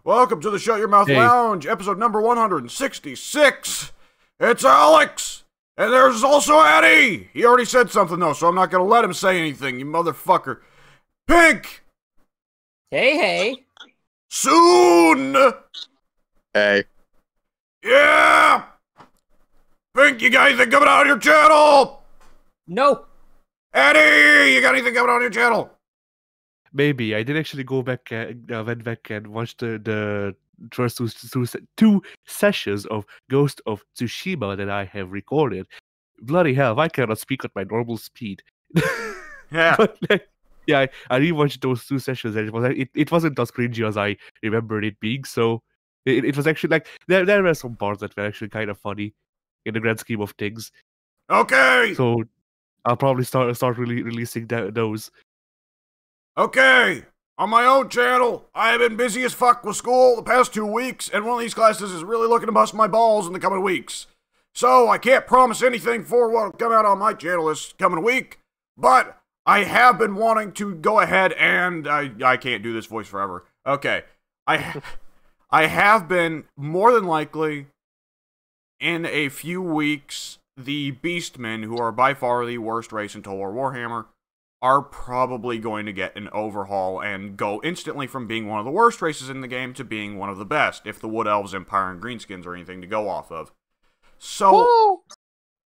Welcome to the Shut Your Mouth Hey. Lounge, episode number 166. It's Alex, and there's also Eddie. He already said something, though, so I'm not going to let him say anything, you motherfucker. Pink! Hey. Soon! Hey. Yeah! Pink, you got anything coming out on your channel? No. Eddie, you got anything coming out on your channel? Maybe I did actually go back, went back and watched the first two sessions of Ghost of Tsushima that I have recorded. Bloody hell, I cannot speak at my normal speed. Yeah. But, yeah, I rewatched those two sessions and it wasn't as cringy as I remembered it being. So it was actually like there were some parts that were actually kind of funny in the grand scheme of things. Okay! So I'll probably start releasing those. Okay, on my own channel, I have been busy as fuck with school the past 2 weeks, and one of these classes is really looking to bust my balls in the coming weeks. So I can't promise anything for what will come out on my channel this coming week, but I have been wanting to go ahead and I can't do this voice forever. Okay, I have been more than likely in a few weeks the Beastmen, who are by far the worst race in Total War Warhammer, are probably going to get an overhaul and go instantly from being one of the worst races in the game to being one of the best, if the Wood Elves, Empire, and Greenskins are anything to go off of. So, Woo!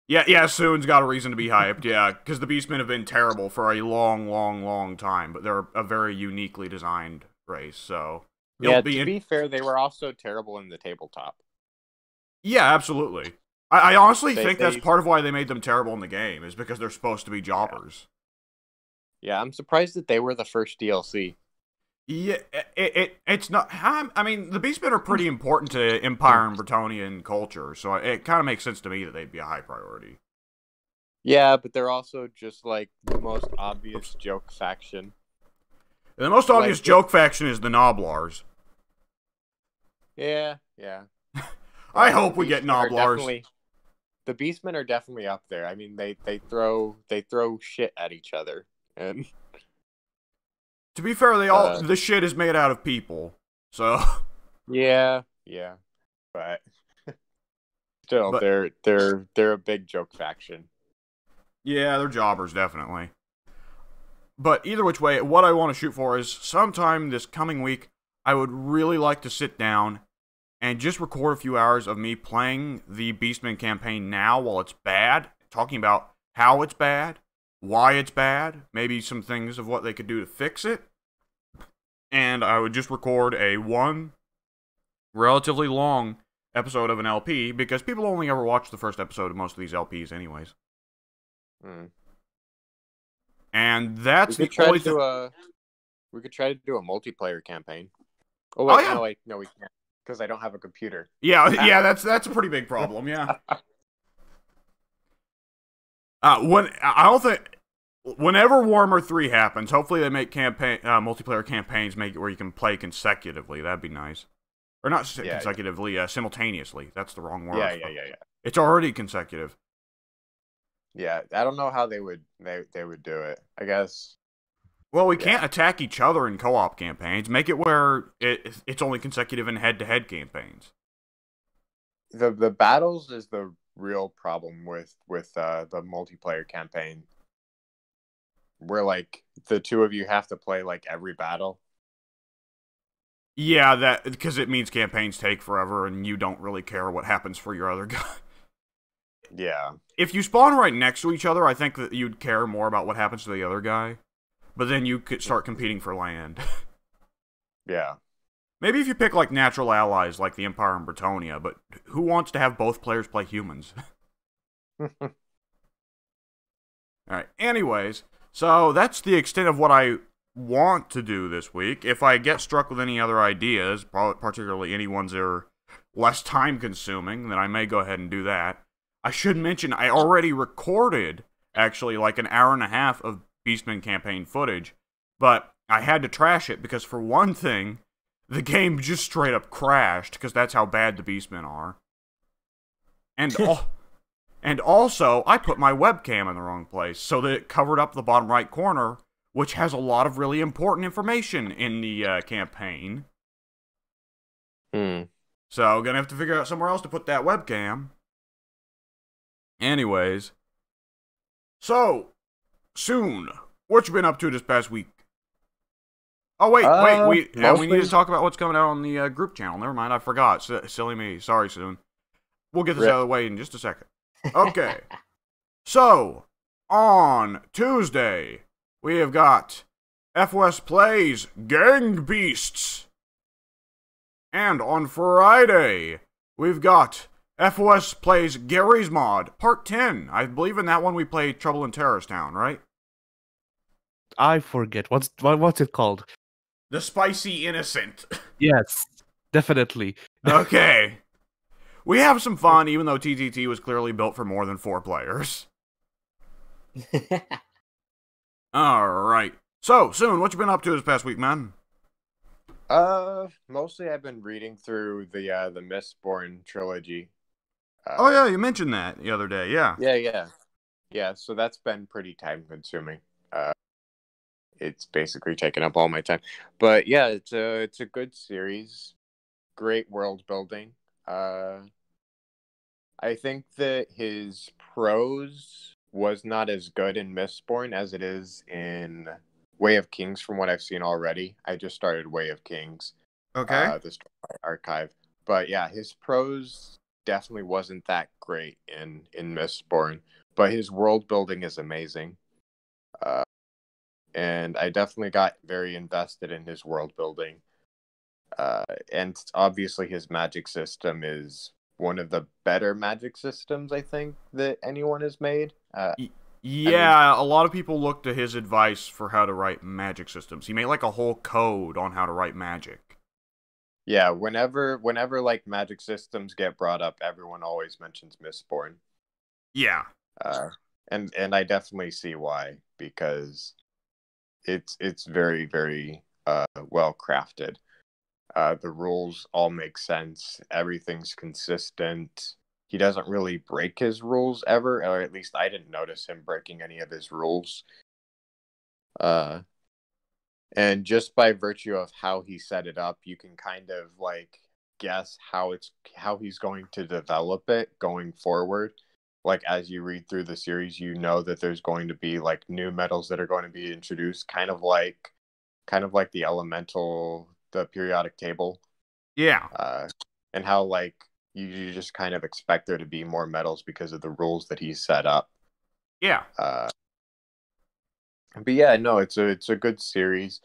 yeah, Soon's got a reason to be hyped, yeah, because the Beastmen have been terrible for a long time, but they're a very uniquely designed race, so... Yeah, to be fair, they were also terrible in the tabletop. Yeah, absolutely. I honestly think that's they- part of why they made them terrible in the game, is because they're supposed to be jobbers. Yeah, I'm surprised that they were the first DLC. Yeah, it's not. I mean, the Beastmen are pretty important to Empire and Bretonnian culture, so it kind of makes sense to me that they'd be a high priority. Yeah, but they're also just like the most obvious joke faction. And the most obvious joke faction is the Noblars. Yeah. I hope we get Beastmen are Noblars. definitely- The Beastmen are definitely up there. I mean, they throw shit at each other, and To be fair, the shit is made out of people, so yeah, but still, But- they're a big joke faction. yeah, they're jobbers definitely. But either which way, what I want to shoot for is sometime this coming week, I would really like to sit down and just record a few hours of me playing the Beastman campaign now while it's bad, talking about how it's bad, why it's bad, maybe some things of what they could do to fix it. And I would just record a one relatively long episode of an LP, because people only ever watch the first episode of most of these LPs anyways. Hmm. And that's We the could try only to thing. do we could try to do a multiplayer campaign. Oh wait, yeah. no, we can't because I don't have a computer. Yeah, that's a pretty big problem. Yeah. Whenever Warhammer 3 happens, hopefully they make multiplayer campaigns, make it where you can play consecutively. That'd be nice. Or not consecutively, simultaneously. That's the wrong word. Yeah. It's already consecutive. Yeah, I don't know how they would do it. I guess. Well, we can't attack each other in co-op campaigns. Make it where it's only consecutive in head-to-head campaigns. The battles is the real problem with the multiplayer campaign, where like the two of you have to play like every battle. Yeah, that because it means campaigns take forever, and you don't really care what happens for your other guy. Yeah. If you spawn right next to each other, I think that you'd care more about what happens to the other guy. But then you could start competing for land. Yeah. Maybe if you pick, like, natural allies like the Empire and Bretonnia, but who wants to have both players play humans? Alright, anyways, so that's the extent of what I want to do this week. If I get struck with any other ideas, particularly any ones that are less time-consuming, then I may go ahead and do that. I should mention, I already recorded, actually, like an hour and a half of Beastman campaign footage, but I had to trash it because, for one thing, the game just straight up crashed, because that's how bad the Beastmen are. And also, I put my webcam in the wrong place, so that it covered up the bottom right corner, which has a lot of really important information in the campaign. So, gonna have to figure out somewhere else to put that webcam. Anyways. So, soon, what you been up to this past week? Oh, wait, we need to talk about what's coming out on the group channel. Never mind, I forgot. Silly me. Sorry, Soon. We'll get this out of the way in just a second. Okay. So, on Tuesday, we have got FOS Plays Gang Beasts. And on Friday, we've got FOS Plays Gary's Mod, Part 10. I believe in that one we played Trouble in Terrorist Town, right? I forget. What's it called? The Spicy Innocent. Yes, definitely. Okay. We have some fun, even though TTT was clearly built for more than 4 players. Alright. So, Soon, what you been up to this past week, man? Mostly I've been reading through the Mistborn trilogy. Oh yeah, you mentioned that the other day, yeah. Yeah, so that's been pretty time consuming. It's basically taken up all my time. But yeah, it's a good series. Great world building. I think that his prose was not as good in Mistborn as it is in Way of Kings from what I've seen already. I just started Way of Kings. Okay. The Story Archive. But yeah, his prose definitely wasn't that great in Mistborn. But his world building is amazing. And I definitely got very invested in his world building. And obviously his magic system is one of the better magic systems, I think, that anyone has made. Yeah, a lot of people look to his advice for how to write magic systems. He made like a whole code on how to write magic. Yeah, whenever like magic systems get brought up, everyone always mentions Mistborn. Yeah. And I definitely see why, because it's very, very well crafted. The rules all make sense. Everything's consistent. He doesn't really break his rules ever, or at least I didn't notice him breaking any of his rules. And just by virtue of how he set it up, you can kind of like guess how he's going to develop it going forward. Like as you read through the series, you know that there's going to be like new metals that are going to be introduced, kind of like the elemental, the periodic table. Yeah. And how like you just kind of expect there to be more metals because of the rules that he's set up. Yeah. But yeah, no, it's a good series.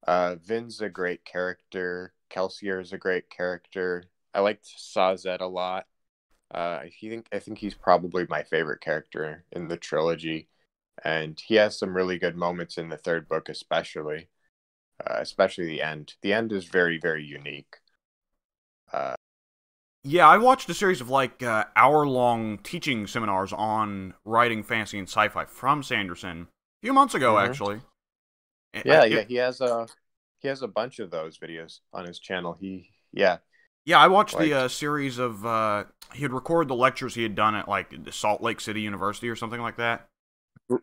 Vin's a great character. Kelsier is a great character. I liked Sazed a lot. I think he's probably my favorite character in the trilogy, and he has some really good moments in the third book, especially the end. The end is very, very unique. Yeah, I watched a series of like hour-long teaching seminars on writing fantasy and sci-fi from Sanderson a few months ago, actually. Yeah, he has a bunch of those videos on his channel. Yeah, I watched the series of he had recorded the lectures he had done at like Salt Lake City University or something like that.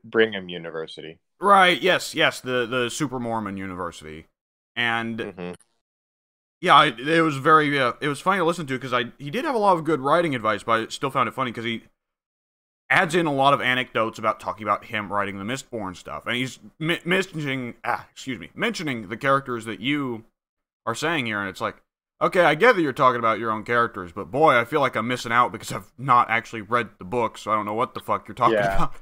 Brigham University. Right. Yes. The Super Mormon University, and yeah, it was very it was funny to listen to because he did have a lot of good writing advice, but I still found it funny because he adds in a lot of anecdotes about talking about him writing the Mistborn stuff, and he's mentioning the characters that you are saying here, and it's like, okay, I get that you're talking about your own characters, but boy, I feel like I'm missing out because I've not actually read the book, so I don't know what the fuck you're talking about.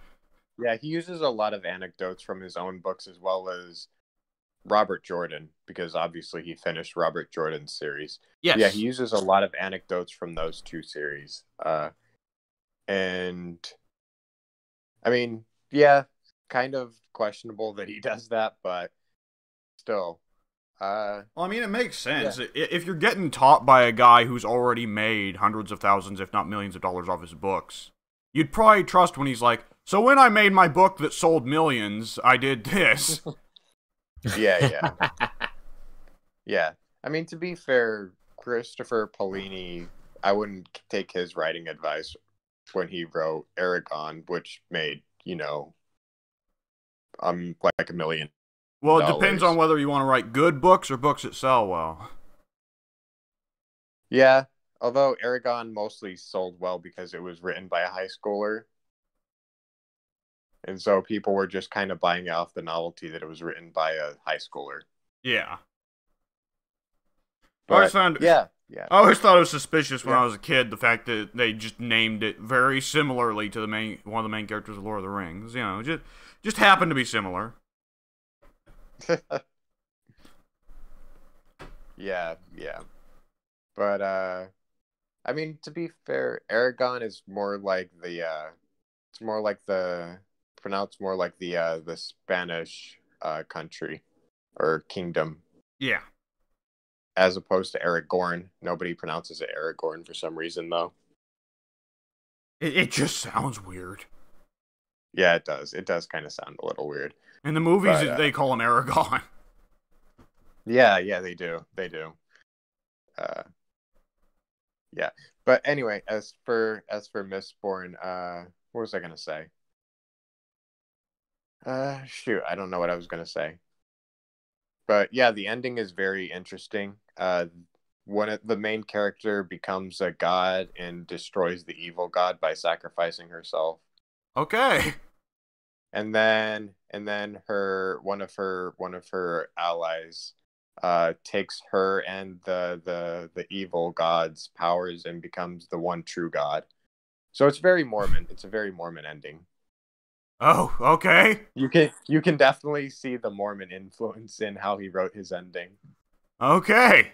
Yeah, he uses a lot of anecdotes from his own books as well as Robert Jordan, because obviously he finished Robert Jordan's series. Yes. Yeah, he uses a lot of anecdotes from those two series. And I mean, yeah, kind of questionable that he does that, but still. Well, I mean, it makes sense. Yeah. If you're getting taught by a guy who's already made hundreds of thousands, if not millions of dollars off his books, you'd probably trust when he's like, so when I made my book that sold millions, I did this. Yeah. Yeah. I mean, to be fair, Christopher Paolini, I wouldn't take his writing advice when he wrote Aragon, which made, like $1 million. Well, it depends on whether you want to write good books or books that sell well. Yeah. Although Aragon mostly sold well because it was written by a high schooler. And so people were just kind of buying off the novelty that it was written by a high schooler. Yeah. But, yeah. I always thought it was suspicious when Yeah. I was a kid, the fact that they just named it very similarly to one of the main characters of Lord of the Rings. You know, just happened to be similar. Yeah. But, I mean, to be fair, Aragon is more like it's more like pronounced more like the Spanish, country or kingdom. Yeah. As opposed to Aragorn. Nobody pronounces it Aragorn for some reason, though. It just sounds weird. Yeah, it does. It does kind of sound a little weird. In the movies, But, they call him Aragon. Yeah, they do. Yeah. But anyway, as for Mistborn, what was I gonna say? Shoot, I don't know what I was gonna say. But yeah, the ending is very interesting. The main character becomes a god and destroys the evil god by sacrificing herself. Okay. And then one of her allies takes her and the evil god's powers and becomes the one true god. So it's very Mormon. It's a very Mormon ending. Oh, okay. You can definitely see the Mormon influence in how he wrote his ending. Okay.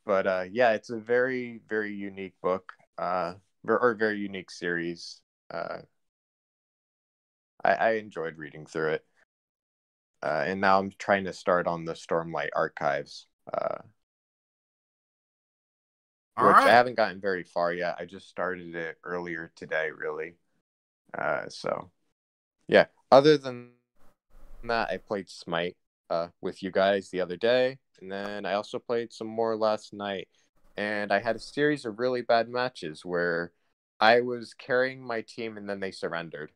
But yeah, it's a very, very unique book, or very unique series. I enjoyed reading through it, and now I'm trying to start on the Stormlight Archives, All which right. I haven't gotten very far yet. I just started it earlier today, really. So yeah. Other than that, I played Smite with you guys the other day, and then I also played some more last night. And I had a series of really bad matches where I was carrying my team and then they surrendered.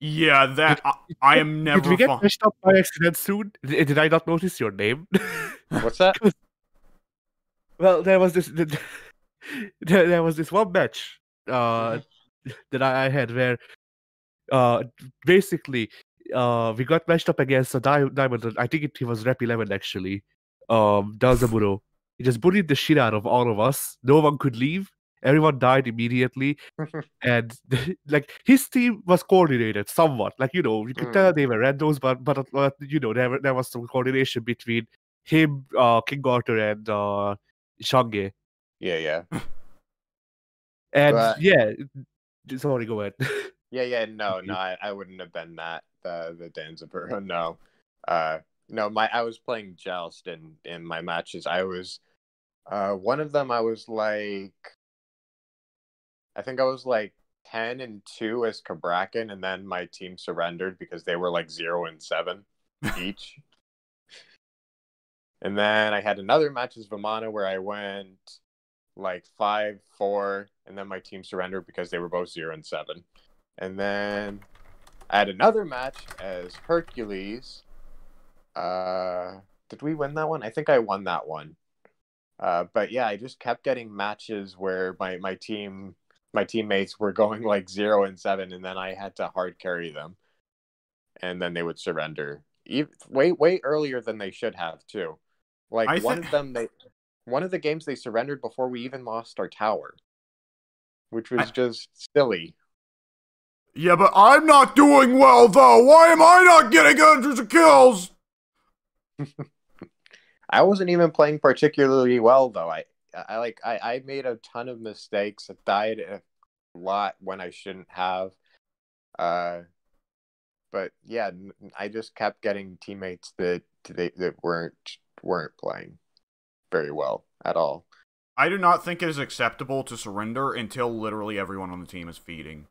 Yeah, I am never Did we get fun. messed up by accident soon? Did I not notice your name? What's that? Well, there was this there was this one match that I had where basically we got matched up against a diamond. I think he was rep 11 actually. Dalzaburo. He just bullied the shit out of all of us. No one could leave. Everyone died immediately. And like his team was coordinated somewhat. Like, you know, you could tell they were randos, but you know, there was some coordination between him, King Arthur, and Shange. Yeah. And But yeah, sorry, go ahead. yeah, no, I wouldn't have been that the Danzaburo. No. No, I was playing Joust in my matches. I was one of them I was like, I think I was like 10-2 as Kabrakan, and then my team surrendered because they were like 0-7 each. And then I had another match as Vimana where I went like 5-4, and then my team surrendered because they were both 0-7. And then I had another match as Hercules. Did we win that one? I think I won that one. But yeah, I just kept getting matches where my teammates were going like 0-7, and then I had to hard carry them, and then they would surrender way earlier than they should have too. Like one of the games they surrendered before we even lost our tower, which was just silly. Yeah, but I'm not doing well though. Why am I not getting hundreds of kills? I wasn't even playing particularly well though. I made a ton of mistakes. I died a lot when I shouldn't have. But yeah, I just kept getting teammates that weren't playing very well at all. I do not think it is acceptable to surrender until literally everyone on the team is feeding.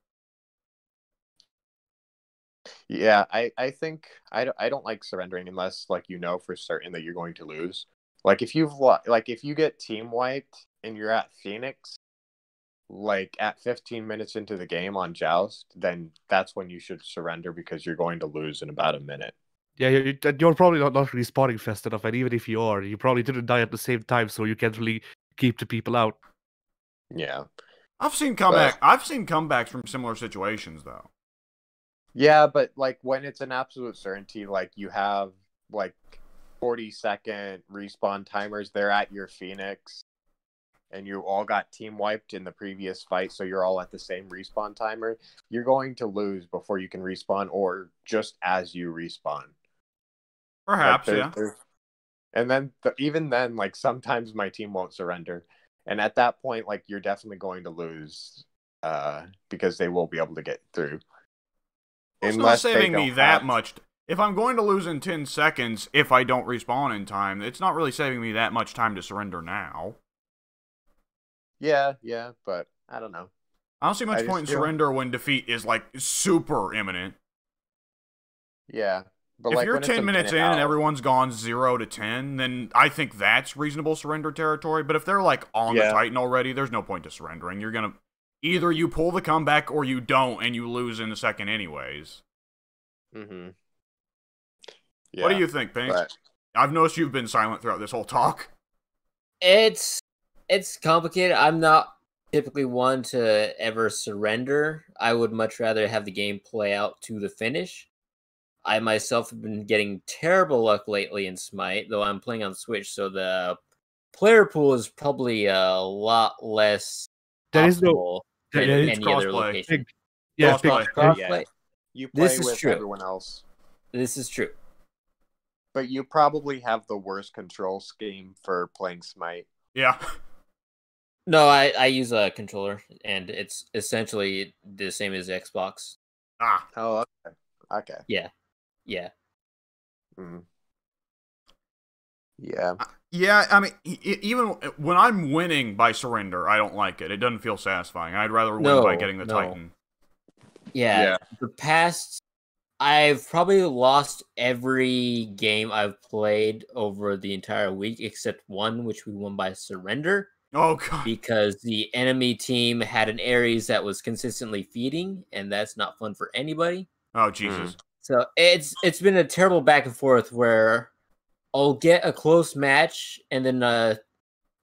Yeah, I think I don't like surrendering unless like you know for certain that you're going to lose. Like if if you get team wiped and you're at Phoenix, like at 15 minutes into the game on Joust, then that's when you should surrender because you're going to lose in about a minute. Yeah, you're probably not respawning fast enough, and even if you are, you probably didn't die at the same time, so you can't really keep the people out. Yeah. I've seen comebacks from similar situations though. Yeah, but like when it's an absolute certainty, like you have like 40-second respawn timers, they're at your Phoenix, and you all got team wiped in the previous fight, so you're all at the same respawn timer, you're going to lose before you can respawn, or just as you respawn. Perhaps, like, and then even then, like sometimes my team won't surrender, and at that point, like you're definitely going to lose, because they will be able to get through. It's not saving me that much. If I'm going to lose in 10 seconds if I don't respawn in time, it's not really saving me that much time to surrender now. Yeah, but I don't know. I don't see much point in surrender when defeat is, like, super imminent. Yeah. But if like you're 10 minutes in and everyone's gone 0 to 10, then I think that's reasonable surrender territory. But if they're, like, on the Titan already, there's no point to surrendering. You're gonna... Either you pull the comeback or you don't, and you lose in a second anyways. Mm-hmm. Yeah, what do you think, Pink? I've noticed you've been silent throughout this whole talk. It's complicated. I'm not typically one to ever surrender. I would much rather have the game play out to the finish. I myself have been getting terrible luck lately in Smite, though I'm playing on Switch, so the player pool is probably a lot less optimal than any other location. Yeah, crossplay. Yeah. You play with everyone else. This is true. But you probably have the worst control scheme for playing Smite. Yeah. No, I use a controller, and it's essentially the same as Xbox. Ah. Oh, okay. Yeah. Yeah. Mm. Yeah. Yeah, I mean, even when I'm winning by surrender, I don't like it. It doesn't feel satisfying. I'd rather win by getting the Titan. Yeah. The past... I've probably lost every game I've played over the entire week except one, which we won by surrender. Oh, God. Because the enemy team had an Ares that was consistently feeding, and that's not fun for anybody. Oh, Jesus. So it's been a terrible back and forth where I'll get a close match, and then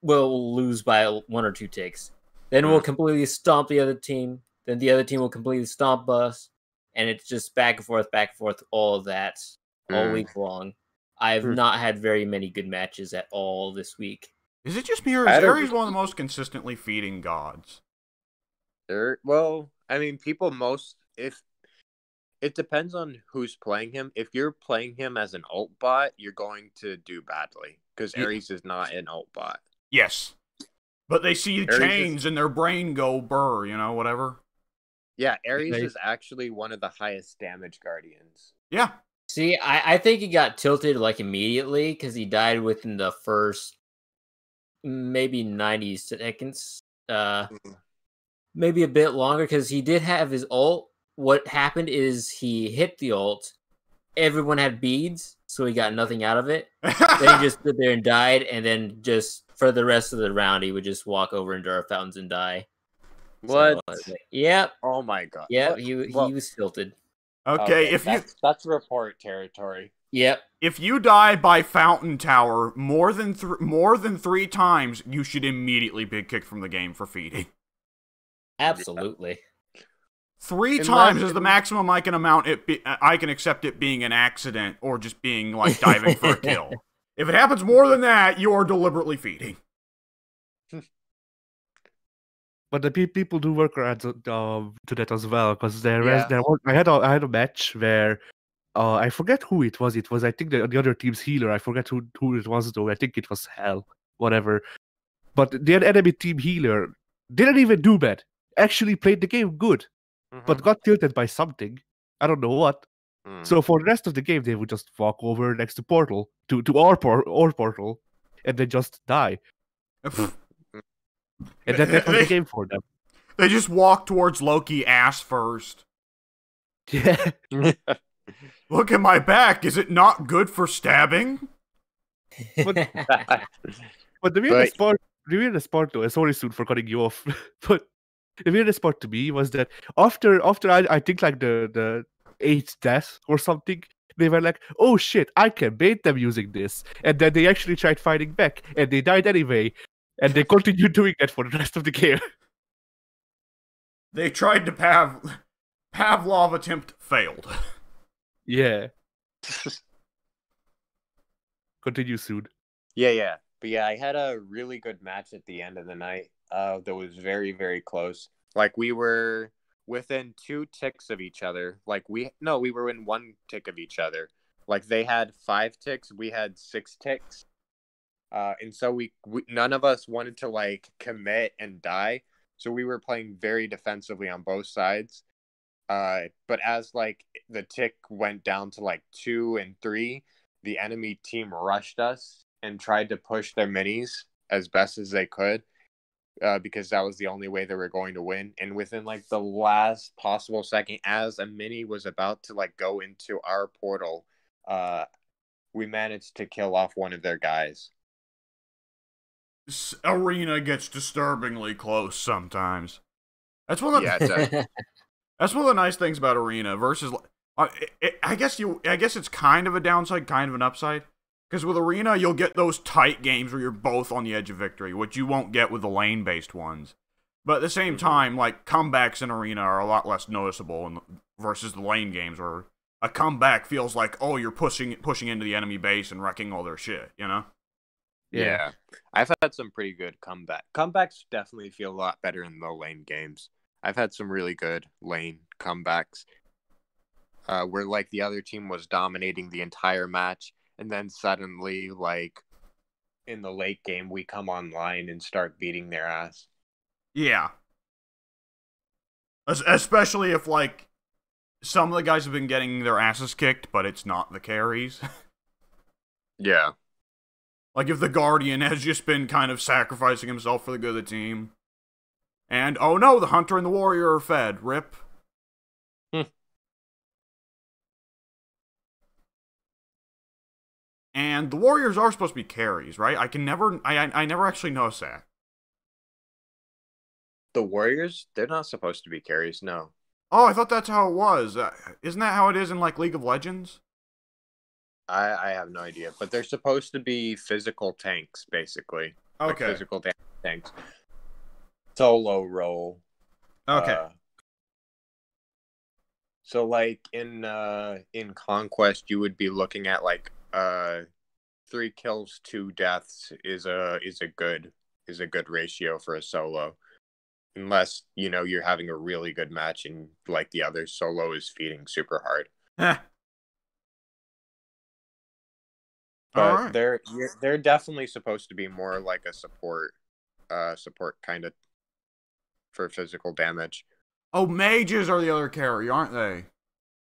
we'll lose by 1 or 2 ticks. Then we'll completely stomp the other team. Then the other team will completely stomp us. And it's just back and forth, all of that, all week long. I've not had very many good matches at all this week. Is it just me, or is Ares one of the most consistently feeding gods? Well, I mean, if it depends on who's playing him. If you're playing him as an ult bot, you're going to do badly, because Ares is not an ult bot. Yes. But they see chains and their brain go burr, whatever. Yeah, Ares is actually one of the highest damage guardians. Yeah. See, I think he got tilted like immediately because he died within the first maybe 90 seconds. Maybe a bit longer because he did have his ult. What happened is he hit the ult. Everyone had beads, so he got nothing out of it. Then he just stood there and died, and then just for the rest of the round, he would just walk over into our fountains and die. What? So, yep. Oh my God. Yeah, he was tilted. Okay, that's report territory. Yep. If you die by Fountain Tower more than 3 times, you should immediately be kicked from the game for feeding. Absolutely. 3 times is the maximum I can accept it being an accident or just being like diving for a kill. If it happens more than that, you are deliberately feeding. But the people do work around to that as well, because I had a match where I forget who it was. It was, I think, the other team's healer. I forget who it was though. I think it was Hell, whatever. But their enemy team healer didn't even do bad. Actually played the game good, but got tilted by something. I don't know what. So for the rest of the game, they would just walk over next to portal to our portal, and then just die. And that was the game for them. They just walk towards Loki ass first. Yeah. Look at my back. Is it not good for stabbing? But the weirdest part though, sorry soon for cutting you off, but the weirdest part to me was that after I think like the 8th death or something, they were like, "Oh shit, I can bait them using this," and then they actually tried fighting back, and they died anyway, and they continued doing that for the rest of the game. They tried to Pavlov attempt failed. Yeah. Continue soon. Yeah. But yeah, I had a really good match at the end of the night. That was very, very close. Like we were within 2 ticks of each other. Like we were in 1 tick of each other. Like they had 5 ticks, we had 6 ticks. And so we none of us wanted to like commit and die. So we were playing very defensively on both sides. But as like the tick went down to like 2 and 3, the enemy team rushed us and tried to push their minis as best as they could, because that was the only way they were going to win. And within like the last possible second, as a mini was about to like go into our portal, we managed to kill off one of their guys. This arena gets disturbingly close sometimes. That's one of the, Yeah, it does. that's one of the nice things about arena versus. I guess it's kind of a downside, kind of an upside. Because with arena, you'll get those tight games where you're both on the edge of victory, which you won't get with the lane-based ones. But at the same time, like comebacks in arena are a lot less noticeable versus the lane games, where a comeback feels like, oh, you're pushing into the enemy base and wrecking all their shit. You know? Yeah. I've had some pretty good comebacks definitely feel a lot better in low lane games. I've had some really good lane comebacks, where like the other team was dominating the entire match, and then suddenly like in the late game we come online and start beating their ass. Yeah. Especially if like some of the guys have been getting their asses kicked, but it's not the carries. Yeah. Like if the Guardian has just been kind of sacrificing himself for the good of the team. And, oh no, the Hunter and the Warrior are fed. Rip. And the Warriors are supposed to be carries, right? I never actually noticed that. The Warriors, they're not supposed to be carries, no. Oh, I thought that's how it was. Isn't that how it is in, like, League of Legends? I have no idea, but they're supposed to be physical tanks, basically. Okay. Like physical tanks. Solo role. Okay. So like in Conquest, you would be looking at like 3 kills, 2 deaths is a good ratio for a solo, unless you're having a really good match and like the other solo is feeding super hard. But right. they're definitely supposed to be more like a support kind of for physical damage. Oh, mages are the other carry, aren't they?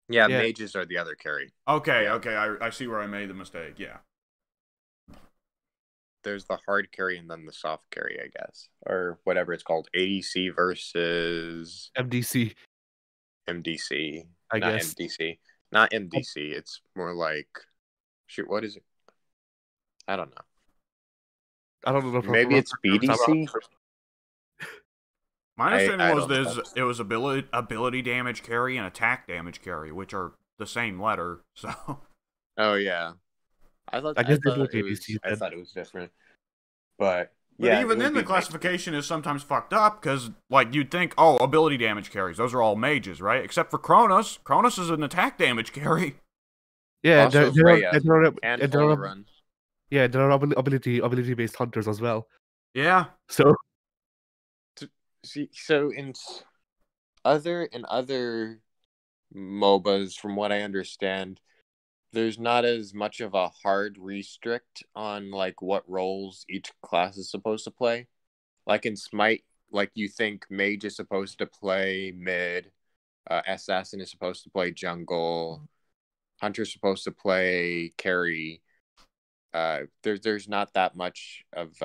Yeah, mages are the other carry. Okay, Yeah. okay, I see where I made the mistake, yeah. There's the hard carry and then the soft carry, I guess. Or whatever it's called. ADC versus MDC. MDC. I Not guess. MDC. Not MDC. It's more like... Shoot, what is it? I don't know. I don't know. Maybe it's BDC? My understanding was don't know. it was ability damage carry and attack damage carry, which are the same letter, so... Oh, yeah. I thought it was different. But yeah, even then, the classification is sometimes fucked up, because, like, you'd think, oh, ability damage carries, those are all mages, right? Except for Kronos. Kronos is an attack damage carry. Yeah, also there are ability-based hunters as well. Yeah. So in other MOBAs, from what I understand, there's not as much of a hard restrict on like what roles each class is supposed to play. Like in Smite, like you think mage is supposed to play mid, assassin is supposed to play jungle, hunter's supposed to play carry. There's not that much of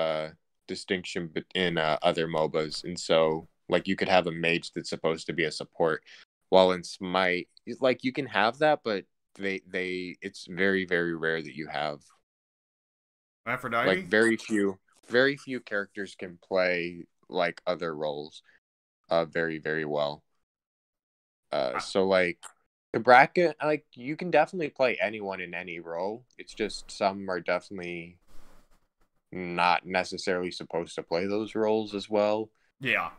distinction in other MOBAs, and so like you could have a mage that's supposed to be a support, while in Smite, like you can have that, but it's very, very rare that you have Aphrodite? like very few characters can play like other roles very, very well. So like The bracket, like, you can definitely play anyone in any role. It's just some are definitely not necessarily supposed to play those roles as well. Yeah.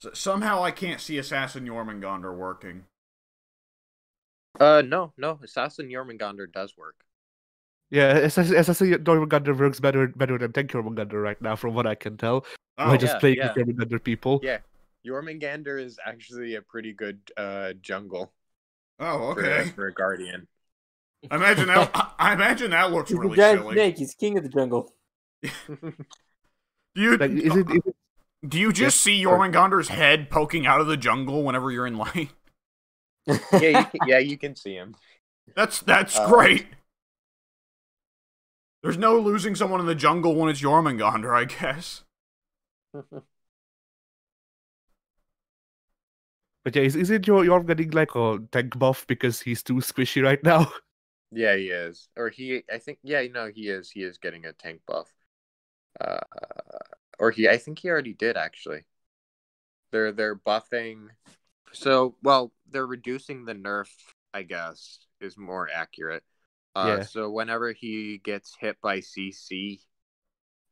So, somehow I can't see Assassin Jormungandr working. No, Assassin Jormungandr does work. Yeah, Assassin Jormungandr works better than Tank Jormungandr right now, from what I can tell. Oh, By just yeah, playing yeah. with Jormungandr people. Yeah, Jormungandr is actually a pretty good jungle Oh, okay. for a guardian. I imagine that looks He's really a giant silly. snake. He's king of the jungle. Like, Do you just see Jormungandr's head poking out of the jungle whenever you're in light? Yeah, you can see him. That's great. There's no losing someone in the jungle when it's Jormungandr, I guess. But yeah, isn't Jorm getting like a tank buff because he's too squishy right now? Yeah, he is. Or he is getting a tank buff. I think he already did actually. They're buffing. So, well, they're reducing the nerf, I guess, is more accurate. Yeah. So whenever he gets hit by CC,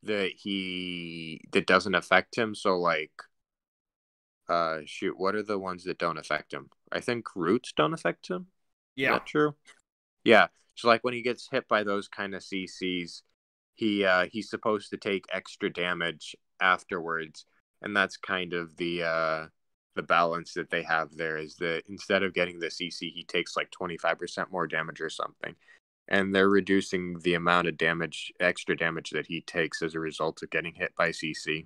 that doesn't affect him. So like, shoot, what are the ones that don't affect him? I think roots don't affect him. Yeah. Is that true? Yeah. So like when he gets hit by those kind of CCs, he's supposed to take extra damage afterwards, and that's kind of the balance that they have there, is that instead of getting the CC, he takes like 25% more damage or something. And they're reducing the amount of extra damage that he takes as a result of getting hit by CC.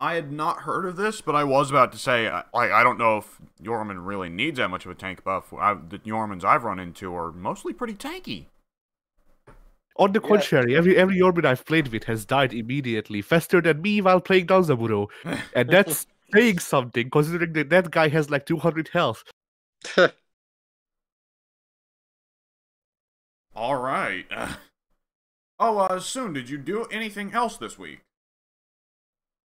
I had not heard of this, but I was about to say, I don't know if Jormund really needs that much of a tank buff. The Jormunds I've run into are mostly pretty tanky. On the contrary, every Jormund I've played with has died immediately, faster than me while playing Danzaburo. And that's saying something, considering that guy has like 200 health. All right. Soon, did you do anything else this week?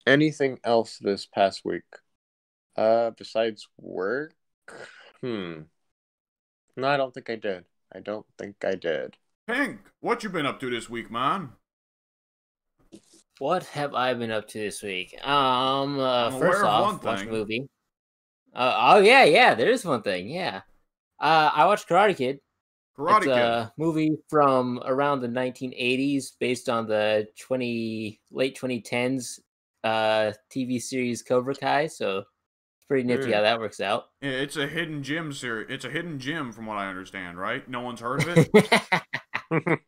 Anything else this past week? Besides work? No, I don't think I did. Pink, what you been up to this week, man? What have I been up to this week? I'm First aware of off, one watch a thing. movie. Yeah, there is one thing. Yeah, I watched Karate Kid. Karate It's Kid. a movie from around the 1980s, based on the late 2010s TV series Cobra Kai. So it's pretty nifty how that works out. Yeah, it's a hidden gem series. It's a hidden gem, from what I understand, right? No one's heard of it.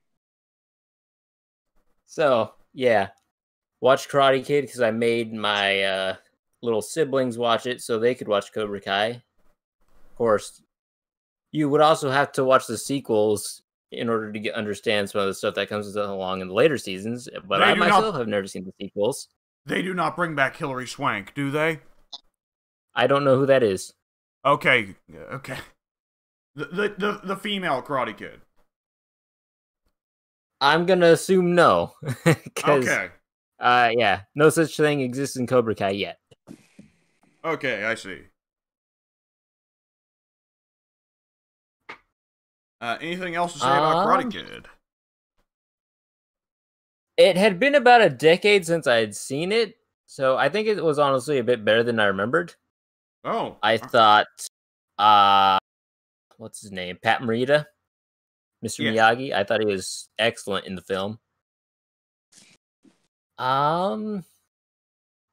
So yeah, watch Karate Kid because I made my little siblings watch it so they could watch Cobra Kai. Of course, you would also have to watch the sequels in order to understand some of the stuff that comes along in the later seasons. But I myself have never seen the sequels. They do not bring back Hilary Swank, do they? I don't know who that is. Okay. The female Karate Kid. I'm gonna assume no. Okay. Yeah, no such thing exists in Cobra Kai yet. Okay, I see. Anything else to say about Karate Kid? It had been about a decade since I had seen it, so I think it was honestly a bit better than I remembered. Oh. I thought, what's his name? Pat Morita? Mr. Miyagi? I thought he was excellent in the film. Ralph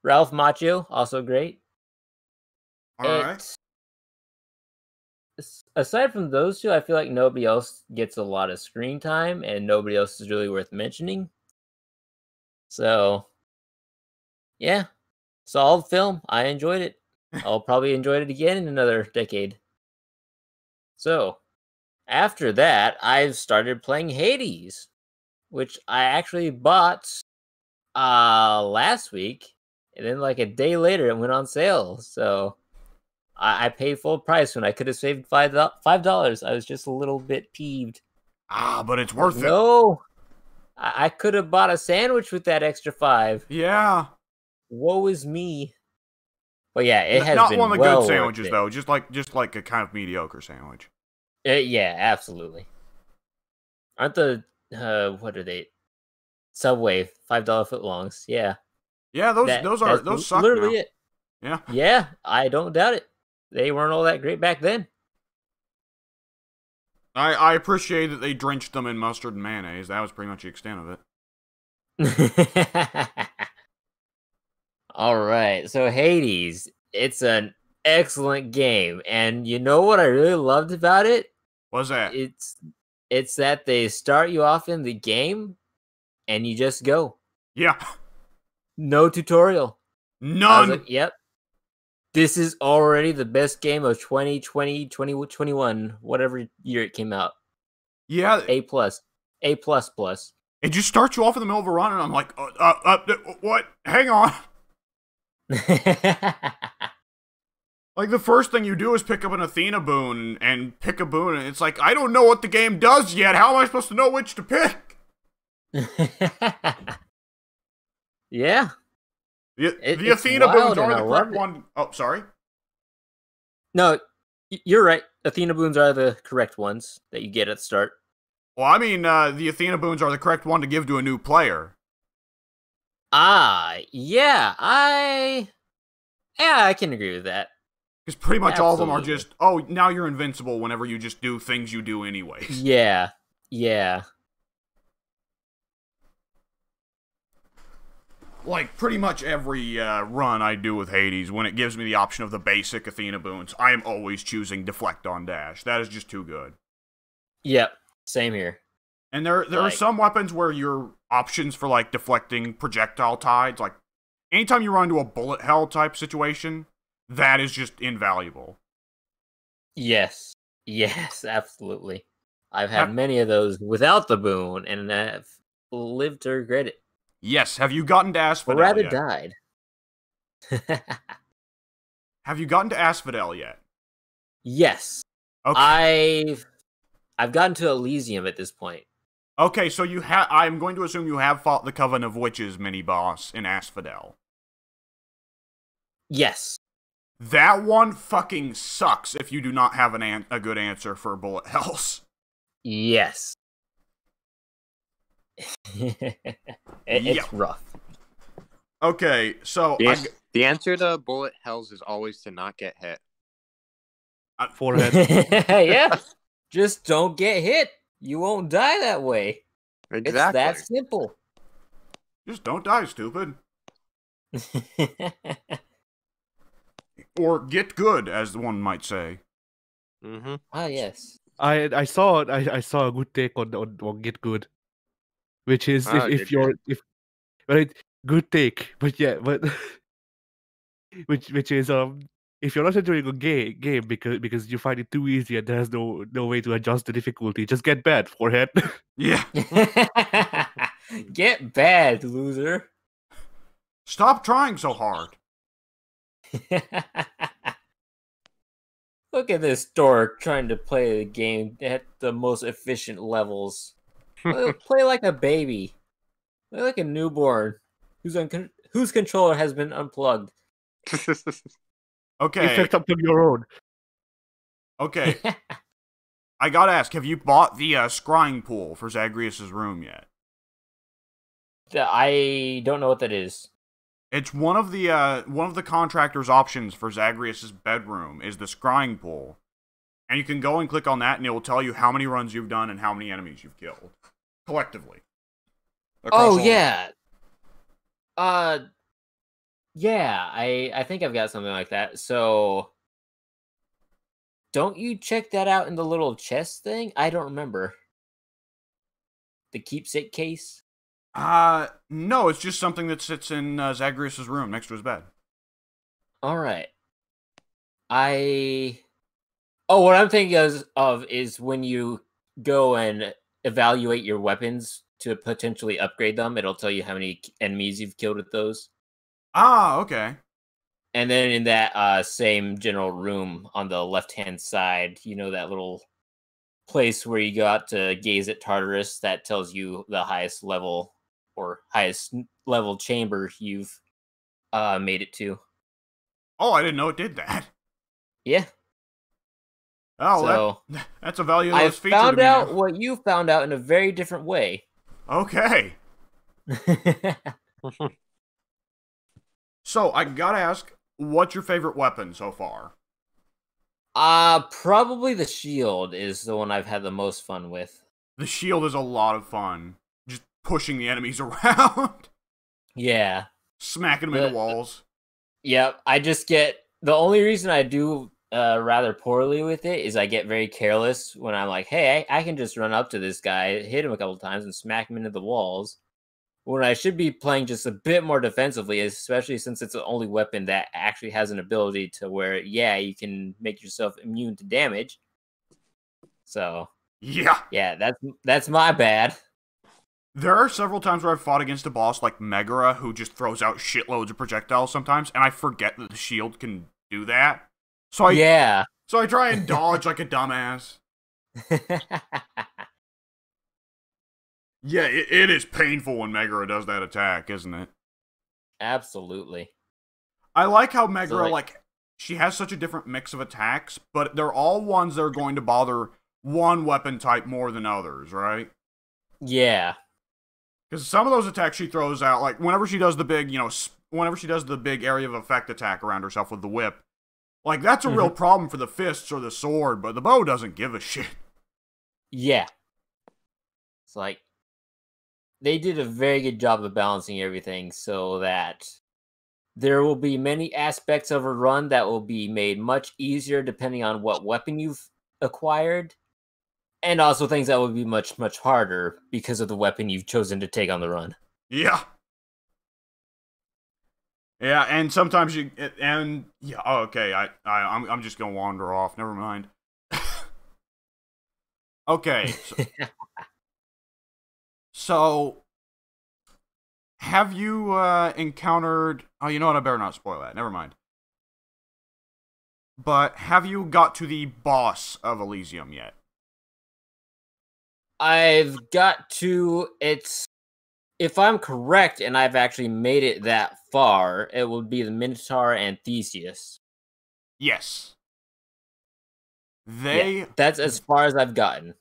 Macchio, also great. Alright. Aside from those two, I feel like nobody else gets a lot of screen time, and nobody else is really worth mentioning. So, yeah, solid film. I enjoyed it. I'll probably enjoy it again in another decade. So, after that, I've started playing Hades, which I actually bought last week, and then like a day later it went on sale. So I paid full price when I could have saved $5. I was just a little bit peeved. But it's worth it. No, I could have bought a sandwich with that extra $5. Yeah. Woe is me. But yeah, it has Not been one of the well good sandwiches worth though, just like a kind of mediocre sandwich. it. Yeah, absolutely. Aren't the what are they? Subway $5 footlongs. Yeah, Yeah, those suck literally now. it. Yeah. Yeah, I don't doubt it. They weren't all that great back then. I appreciate that they drenched them in mustard and mayonnaise. That was pretty much the extent of it. All right, so Hades, it's an excellent game, and you know what I really loved about it? What's that? It's that they start you off in the game, and you just go. Yeah. No tutorial. I was None. like, yep. This is already the best game of 2020, 2021, whatever year it came out. Yeah. A plus. A plus plus. It just starts you off in the middle of a run, and I'm like, what? Hang on. Like, the first thing you do is pick up an Athena boon and pick a boon, and it's like, I don't know what the game does yet. How am I supposed to know which to pick? Yeah. The Athena boons are the correct one. Oh, sorry? No, you're right. Athena boons are the correct ones that you get at the start. Well, I mean, the Athena boons are the correct one to give to a new player. Yeah, I can agree with that. Because pretty much all of them are Absolutely. just, oh, now you're invincible whenever you just do things you do anyways. Yeah. Like, pretty much every run I do with Hades, when it gives me the option of the basic Athena boons, I am always choosing Deflect on Dash. That is just too good. Yep. Same here. And there are some weapons where your options for, like, deflecting projectile tides, like, anytime you run into a bullet hell type situation, that is just invaluable. Yes, absolutely. I've had many of those without the boon, and I've lived to regret it. Yes, have you gotten to Or Asphodel rather yet? died. Have you gotten to Asphodel yet? Yes. Okay. I've gotten to Elysium at this point. Okay, so I'm going to assume you have fought the Coven of Witches mini-boss in Asphodel. Yes. That one fucking sucks if you do not have a good answer for bullet hells. Yes. It's rough. Okay, so... The answer to bullet hells is always to not get hit. Forehead. Yeah. Just don't get hit. You won't die that way. Exactly. It's that simple. Just don't die, stupid. Or get good, as one might say. Mm-hmm. Ah, yes. I saw a good take on Get Good, which is if right, good take, but yeah, but which is if you're not enjoying a game because you find it too easy and there's no way to adjust the difficulty, just get bad, forehead. Yeah. Get bad, loser. Stop trying so hard. Look at this dork trying to play the game at the most efficient levels. Play like a baby. Play like a newborn whose controller has been unplugged. Okay. Effect up on your own. Okay. I gotta ask, have you bought the scrying pool for Zagreus' room yet? I don't know what that is. It's one of the contractor's options for Zagreus' bedroom is the scrying pool. And you can go and click on that and it will tell you how many runs you've done and how many enemies you've killed. Collectively. Oh, yeah. Yeah, I think I've got something like that. So, don't you check that out in the little chest thing? I don't remember. The keepsake case? No, it's just something that sits in Zagreus' room next to his bed. Alright. What I'm thinking of is when you go and evaluate your weapons to potentially upgrade them, it'll tell you how many enemies you've killed with those. Ah, okay. And then in that same general room on the left-hand side, you know, that little place where you go out to gaze at Tartarus, that tells you the highest level or highest level chamber you've made it to. Oh, I didn't know it did that. Yeah. Oh, So that's a value I feature to found me out now. what you found out in a very different way. Okay. So, I gotta ask, what's your favorite weapon so far? Probably the shield is the one I've had the most fun with. The shield is a lot of fun. Just pushing the enemies around. Yeah. Smacking them into walls. Yep. I just get the only reason I do rather poorly with it is I get very careless when I'm like, hey, I can just run up to this guy, hit him a couple times, and smack him into the walls. When I should be playing just a bit more defensively, especially since it's the only weapon that actually has an ability to where, yeah, you can make yourself immune to damage. So, Yeah. that's my bad. There are several times where I've fought against a boss like Megara who just throws out shitloads of projectiles sometimes, and I forget that the shield can do that. So I try and dodge like a dumbass. Yeah, it is painful when Megara does that attack, isn't it? Absolutely. I like how Megara, So, she has such a different mix of attacks, but they're all ones that are going to bother one weapon type more than others, right? yeah. Because some of those attacks she throws out, like whenever she does the big, whenever she does the big area of effect attack around herself with the whip, like that's a real problem for the fists or the sword, but the bow doesn't give a shit. Yeah. It's like they did a very good job of balancing everything so that there will be many aspects of a run that will be made much easier depending on what weapon you've acquired, and also things that will be much, much harder because of the weapon you've chosen to take on the run. Yeah. Yeah, and sometimes okay, I'm just gonna wander off, never mind. Okay, so have you encountered, oh, you know what, I better not spoil that, never mind. But have you got to the boss of Elysium yet? I've got to, if I'm correct and I've actually made it that far, it would be the Minotaur and Theseus. Yes. That's as far as I've gotten.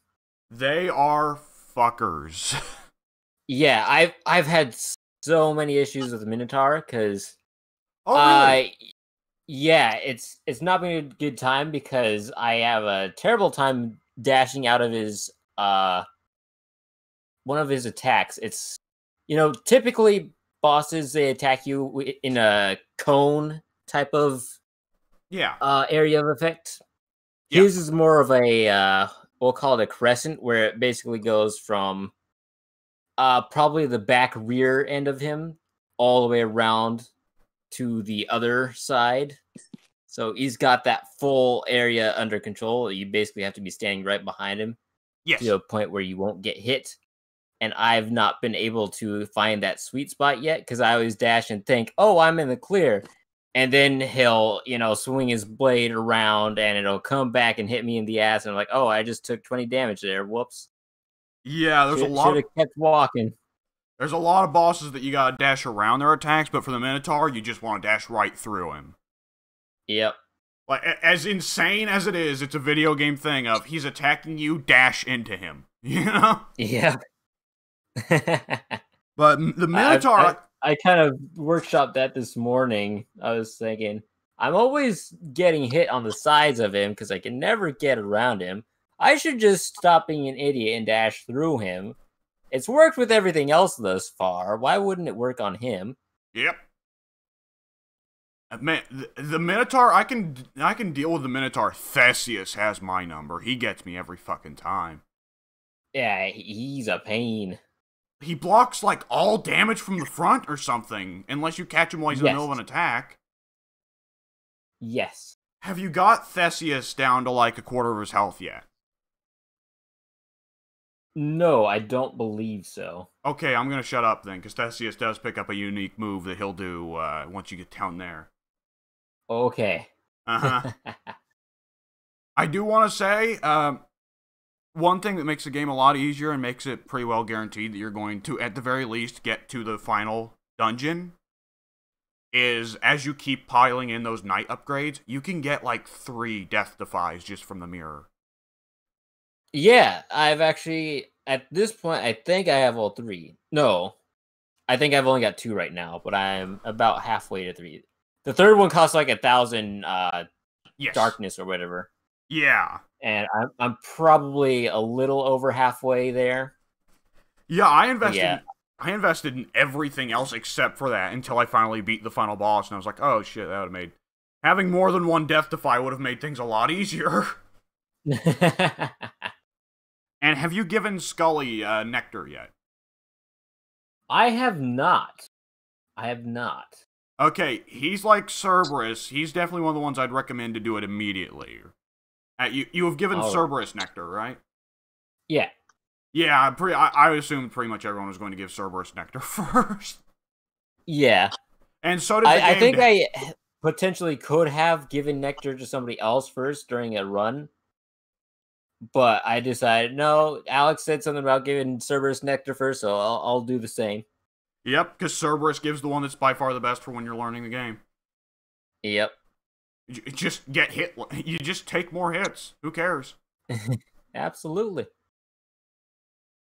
They are fuckers. Yeah, I've had so many issues with the Minotaur because really? Yeah, it's not been a good time because I have a terrible time dashing out of his one of his attacks. It's typically bosses, they attack you in a cone type of area of effect. Yeah. His is more of a we'll call it a crescent, where it basically goes from probably the back rear end of him all the way around to the other side. So he's got that full area under control. You basically have to be standing right behind him to a point where you won't get hit. And I've not been able to find that sweet spot yet because I always dash and think, oh, I'm in the clear. And then he'll, swing his blade around and it'll come back and hit me in the ass. And I'm like, oh, I just took 20 damage there. Whoops. Yeah, should have kept walking. There's a lot of bosses that you gotta dash around their attacks, but for the Minotaur, you just want to dash right through him. Yep. Like, as insane as it is, it's a video game thing of he's attacking you, dash into him. You know? Yeah. But the Minotaur... I kind of workshopped that this morning. I was thinking, I'm always getting hit on the sides of him because I can never get around him. I should just stop being an idiot and dash through him. It's worked with everything else thus far. Why wouldn't it work on him? Yep. Man, the Minotaur, I can deal with the Minotaur. Theseus has my number. He gets me every fucking time. Yeah, he's a pain. He blocks, like, all damage from the front or something, unless you catch him while he's in the middle of an attack. Yes. Have you got Theseus down to, like, a quarter of his health yet? No, I don't believe so. Okay, I'm gonna shut up then, because Theseus does pick up a unique move that he'll do once you get down there. Okay. Uh-huh. I do want to say, one thing that makes the game a lot easier and makes it pretty well guaranteed that you're going to, at the very least, get to the final dungeon is as you keep piling in those night upgrades, you can get like 3 death defies just from the mirror. Yeah, I've actually, at this point, I think I have all 3. No, I think I've only got 2 right now, but I'm about halfway to 3. The third one costs like 1,000 Yes. darkness or whatever. Yeah. And I'm probably a little over halfway there. Yeah, I invested in everything else except for that until I finally beat the final boss, and I was like, oh shit, that would have made... Having more than 1 death defy would have made things a lot easier. And have you given Scully Nectar yet? I have not. Okay, he's like Cerberus. He's definitely one of the ones I'd recommend to do it immediately. You have given Cerberus Nectar, right? Yeah. Yeah, I assumed pretty much everyone was going to give Cerberus Nectar first. Yeah. And so did the game. I think I potentially could have given Nectar to somebody else first during a run. But I decided, no, Alex said something about giving Cerberus Nectar first, so I'll do the same. Yep, because Cerberus gives the one that's by far the best for when you're learning the game. Yep. You just get hit. You just take more hits. Who cares? Absolutely.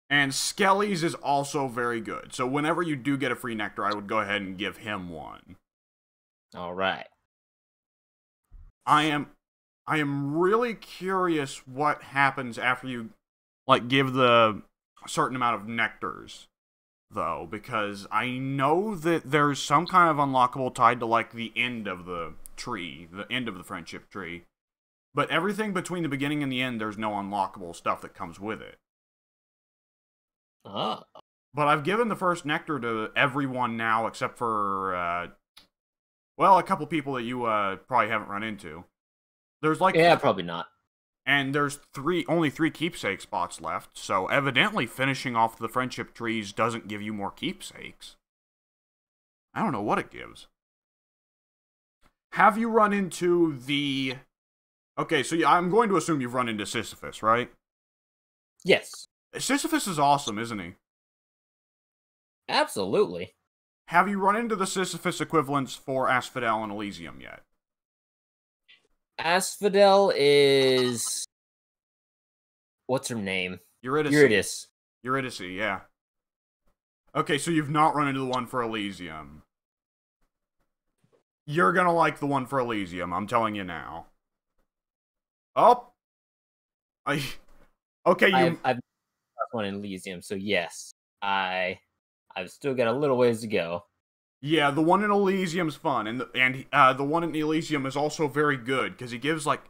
And Skelly's is also very good. So whenever you do get a free Nectar, I would go ahead and give him one. All right. I am really curious what happens after you, like, give the certain amount of nectars, though, because I know that there's some kind of unlockable tied to, like, the end of the tree, the end of the friendship tree. But everything between the beginning and the end, there's no unlockable stuff that comes with it. Oh. But I've given the first nectar to everyone now, except for, well, a couple people that you probably haven't run into. There's like probably not. And there's only 3 keepsake spots left, so evidently finishing off the friendship trees doesn't give you more keepsakes. I don't know what it gives. Have you run into the... Okay, so yeah, I'm going to assume you've run into Sisyphus, right? Yes. Sisyphus is awesome, isn't he? Absolutely. Have you run into the Sisyphus equivalents for Asphodel and Elysium yet? Asphodel is... What's her name? Eurydice. Eurydice, yeah. Okay, so you've not run into the one for Elysium. You're gonna like the one for Elysium, I'm telling you now. Oh! Okay, I've one in Elysium, so yes. I've still got a little ways to go. Yeah, the one in Elysium's fun, and the one in Elysium is also very good, because he gives, like,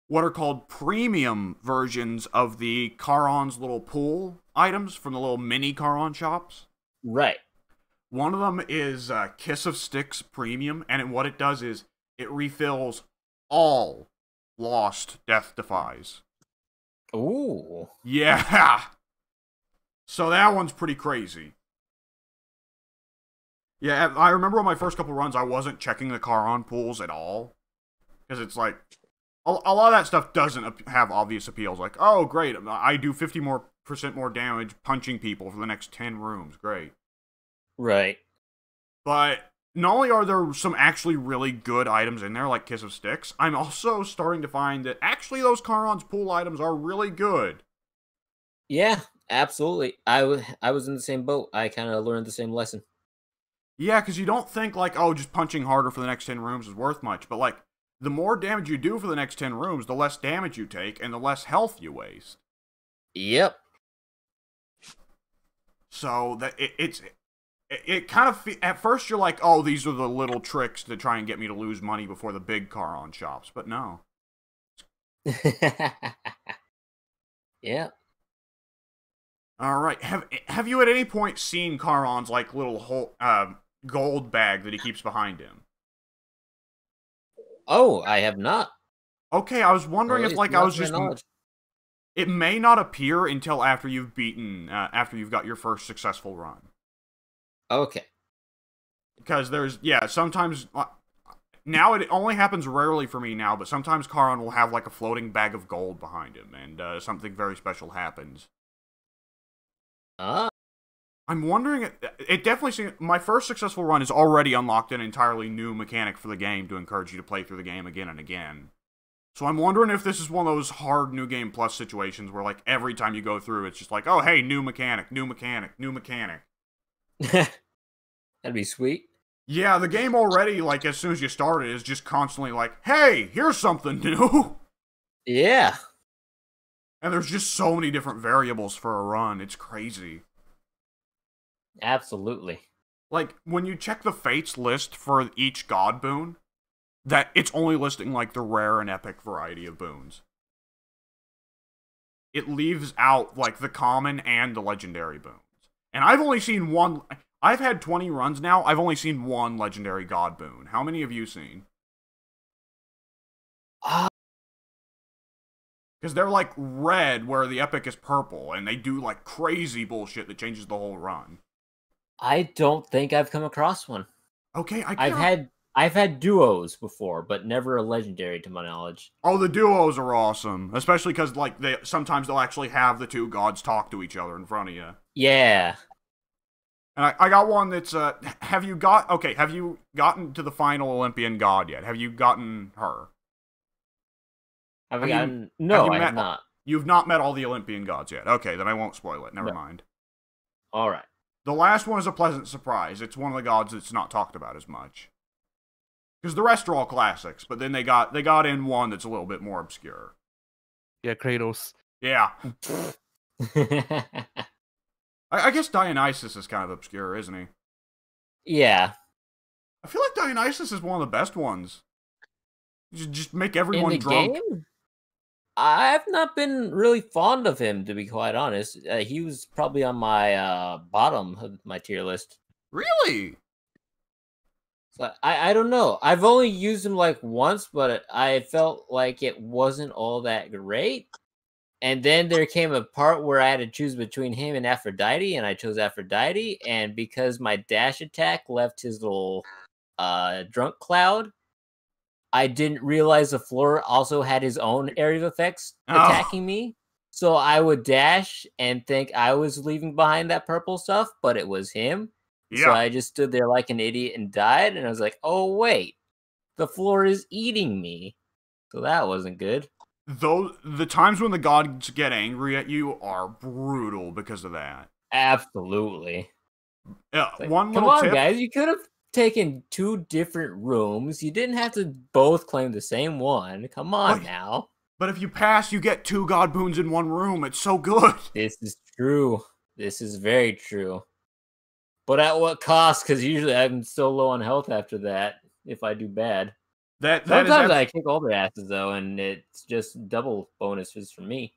what are called premium versions of the Charon's little pool items from the little mini Charon shops. Right. One of them is Kiss of Sticks Premium, and what it does is it refills all lost Death Defies. Ooh. Yeah! So that one's pretty crazy. Yeah, I remember on my first couple runs, I wasn't checking the Charon pools at all. Because it's like, a lot of that stuff doesn't have obvious appeals. Like, oh, great, I do 50% more damage punching people for the next 10 rooms. Great. Right. But not only are there some actually really good items in there, like Kiss of Sticks, I'm also starting to find that actually those Charon's pool items are really good. Yeah, absolutely. I was in the same boat. I kind of learned the same lesson. Yeah, because you don't think, like, oh, just punching harder for the next 10 rooms is worth much. But, like, the more damage you do for the next 10 rooms, the less damage you take, and the less health you waste. Yep. So, that it kind of... At first, you're like, oh, these are the little tricks to try and get me to lose money before the big Charon shops. But no. Yeah. Alright, have you at any point seen Charon's, like, little gold bag that he keeps behind him? Oh, I have not. Okay, I was wondering if, like, I was just... knowledge. It may not appear until after you've after you've got your first successful run. Okay. Because there's, yeah, sometimes... Now it only happens rarely for me now, but sometimes Charon will have, like, a floating bag of gold behind him, and something very special happens. I'm wondering, it definitely seems, my first successful run has already unlocked an entirely new mechanic for the game to encourage you to play through the game again and again. So I'm wondering if this is one of those hard New Game Plus situations where, like, every time you go through, it's just like, oh, hey, new mechanic, new mechanic, new mechanic. That'd be sweet. Yeah, the game already, like, as soon as you start it, is just constantly like, hey, here's something new. Yeah. And there's just so many different variables for a run. It's crazy. Absolutely. Like, when you check the Fates list for each god boon, that it's only listing, like, the rare and epic variety of boons. It leaves out, like, the common and the legendary boons. And I've only seen one... I've had 20 runs now, I've only seen one legendary god boon. How many have you seen? Because they're, like, red, where the epic is purple, and they do, like, crazy bullshit that changes the whole run. I don't think I've come across one. Okay, I can't... I've had duos before, but never a legendary to my knowledge. Oh, the duos are awesome. Especially because, like, sometimes they'll actually have the two gods talk to each other in front of you. Yeah. And I got one that's, have you gotten to the final Olympian god yet? Have you gotten her? No, I have not. You've not met all the Olympian gods yet. Okay, then I won't spoil it. Never mind. All right. The last one is a pleasant surprise. It's one of the gods that's not talked about as much. Because the rest are all classics, but then they got in one that's a little bit more obscure. Yeah, Kratos. Yeah. I guess Dionysus is kind of obscure, isn't he? Yeah. I feel like Dionysus is one of the best ones. Just make everyone In the drunk. game? I've not been really fond of him, to be quite honest. He was probably on my bottom of my tier list. Really? So I don't know. I've only used him like once, but I felt like it wasn't all that great. And then there came a part where I had to choose between him and Aphrodite, and I chose Aphrodite. And because my dash attack left his little drunk cloud, I didn't realize the floor also had his own area of effects attacking me. So I would dash and think I was leaving behind that purple stuff, but it was him. Yeah. So I just stood there like an idiot and died. And I was like, oh, wait, the floor is eating me. So that wasn't good. The times when the gods get angry at you are brutal because of that. Absolutely. One come little on, tip, guys. You could have taken two different rooms. You didn't have to both claim the same one. Come on now. But if you pass, you get 2 god boons in one room. It's so good. This is true. This is very true. But at what cost? Because usually I'm so low on health after that if I do bad. Sometimes I kick all their asses, though, and it's just double bonuses for me.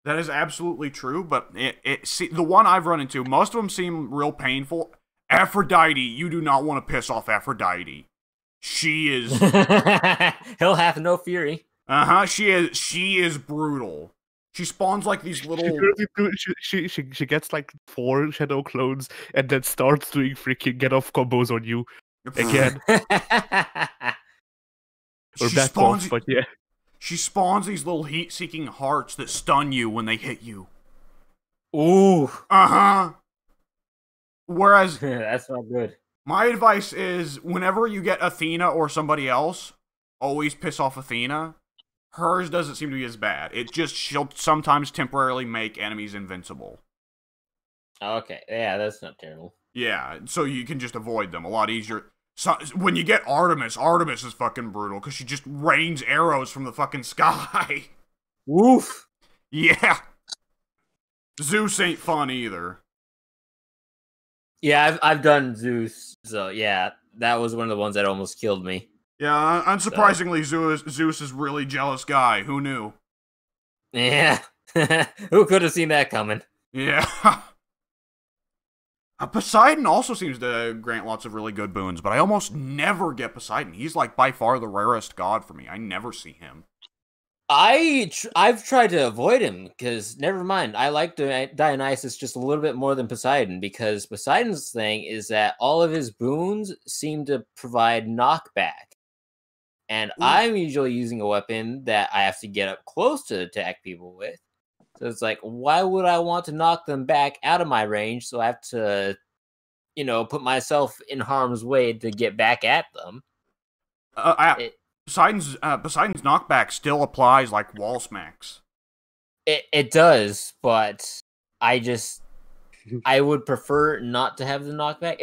That is absolutely true, but the one I've run into, most of them seem real painful. Aphrodite, you do not want to piss off Aphrodite. She is... He'll have no fury. Uh-huh, she is brutal. She spawns like these little... She gets like 4 shadow clones and then starts doing freaking get off combos on you again. Or back off, but yeah. She spawns these little heat-seeking hearts that stun you when they hit you. Ooh. Uh-huh. Whereas... That's not good. My advice is, whenever you get Athena or somebody else, always piss off Athena. Hers doesn't seem to be as bad. She'll sometimes temporarily make enemies invincible. Okay, yeah, that's not terrible. Yeah, so you can just avoid them a lot easier. So, when you get Artemis is fucking brutal, because she just rains arrows from the fucking sky. Woof. Yeah. Zeus ain't fun either. Yeah, I've done Zeus, so yeah, that was one of the ones that almost killed me. Yeah, unsurprisingly, Zeus is a really jealous guy. Who knew? Yeah. Who could have seen that coming? Yeah. Poseidon also seems to grant lots of really good boons, but I almost never get Poseidon. He's like by far the rarest god for me. I never see him. I've tried to avoid him because never mind. I like Dionysus just a little bit more than Poseidon because Poseidon's thing is that all of his boons seem to provide knockback. And I'm usually using a weapon that I have to get up close to attack people with. So it's like, why would I want to knock them back out of my range? So I have to, put myself in harm's way to get back at them. Poseidon's knockback still applies like wall smacks. It does, but I would prefer not to have the knockback.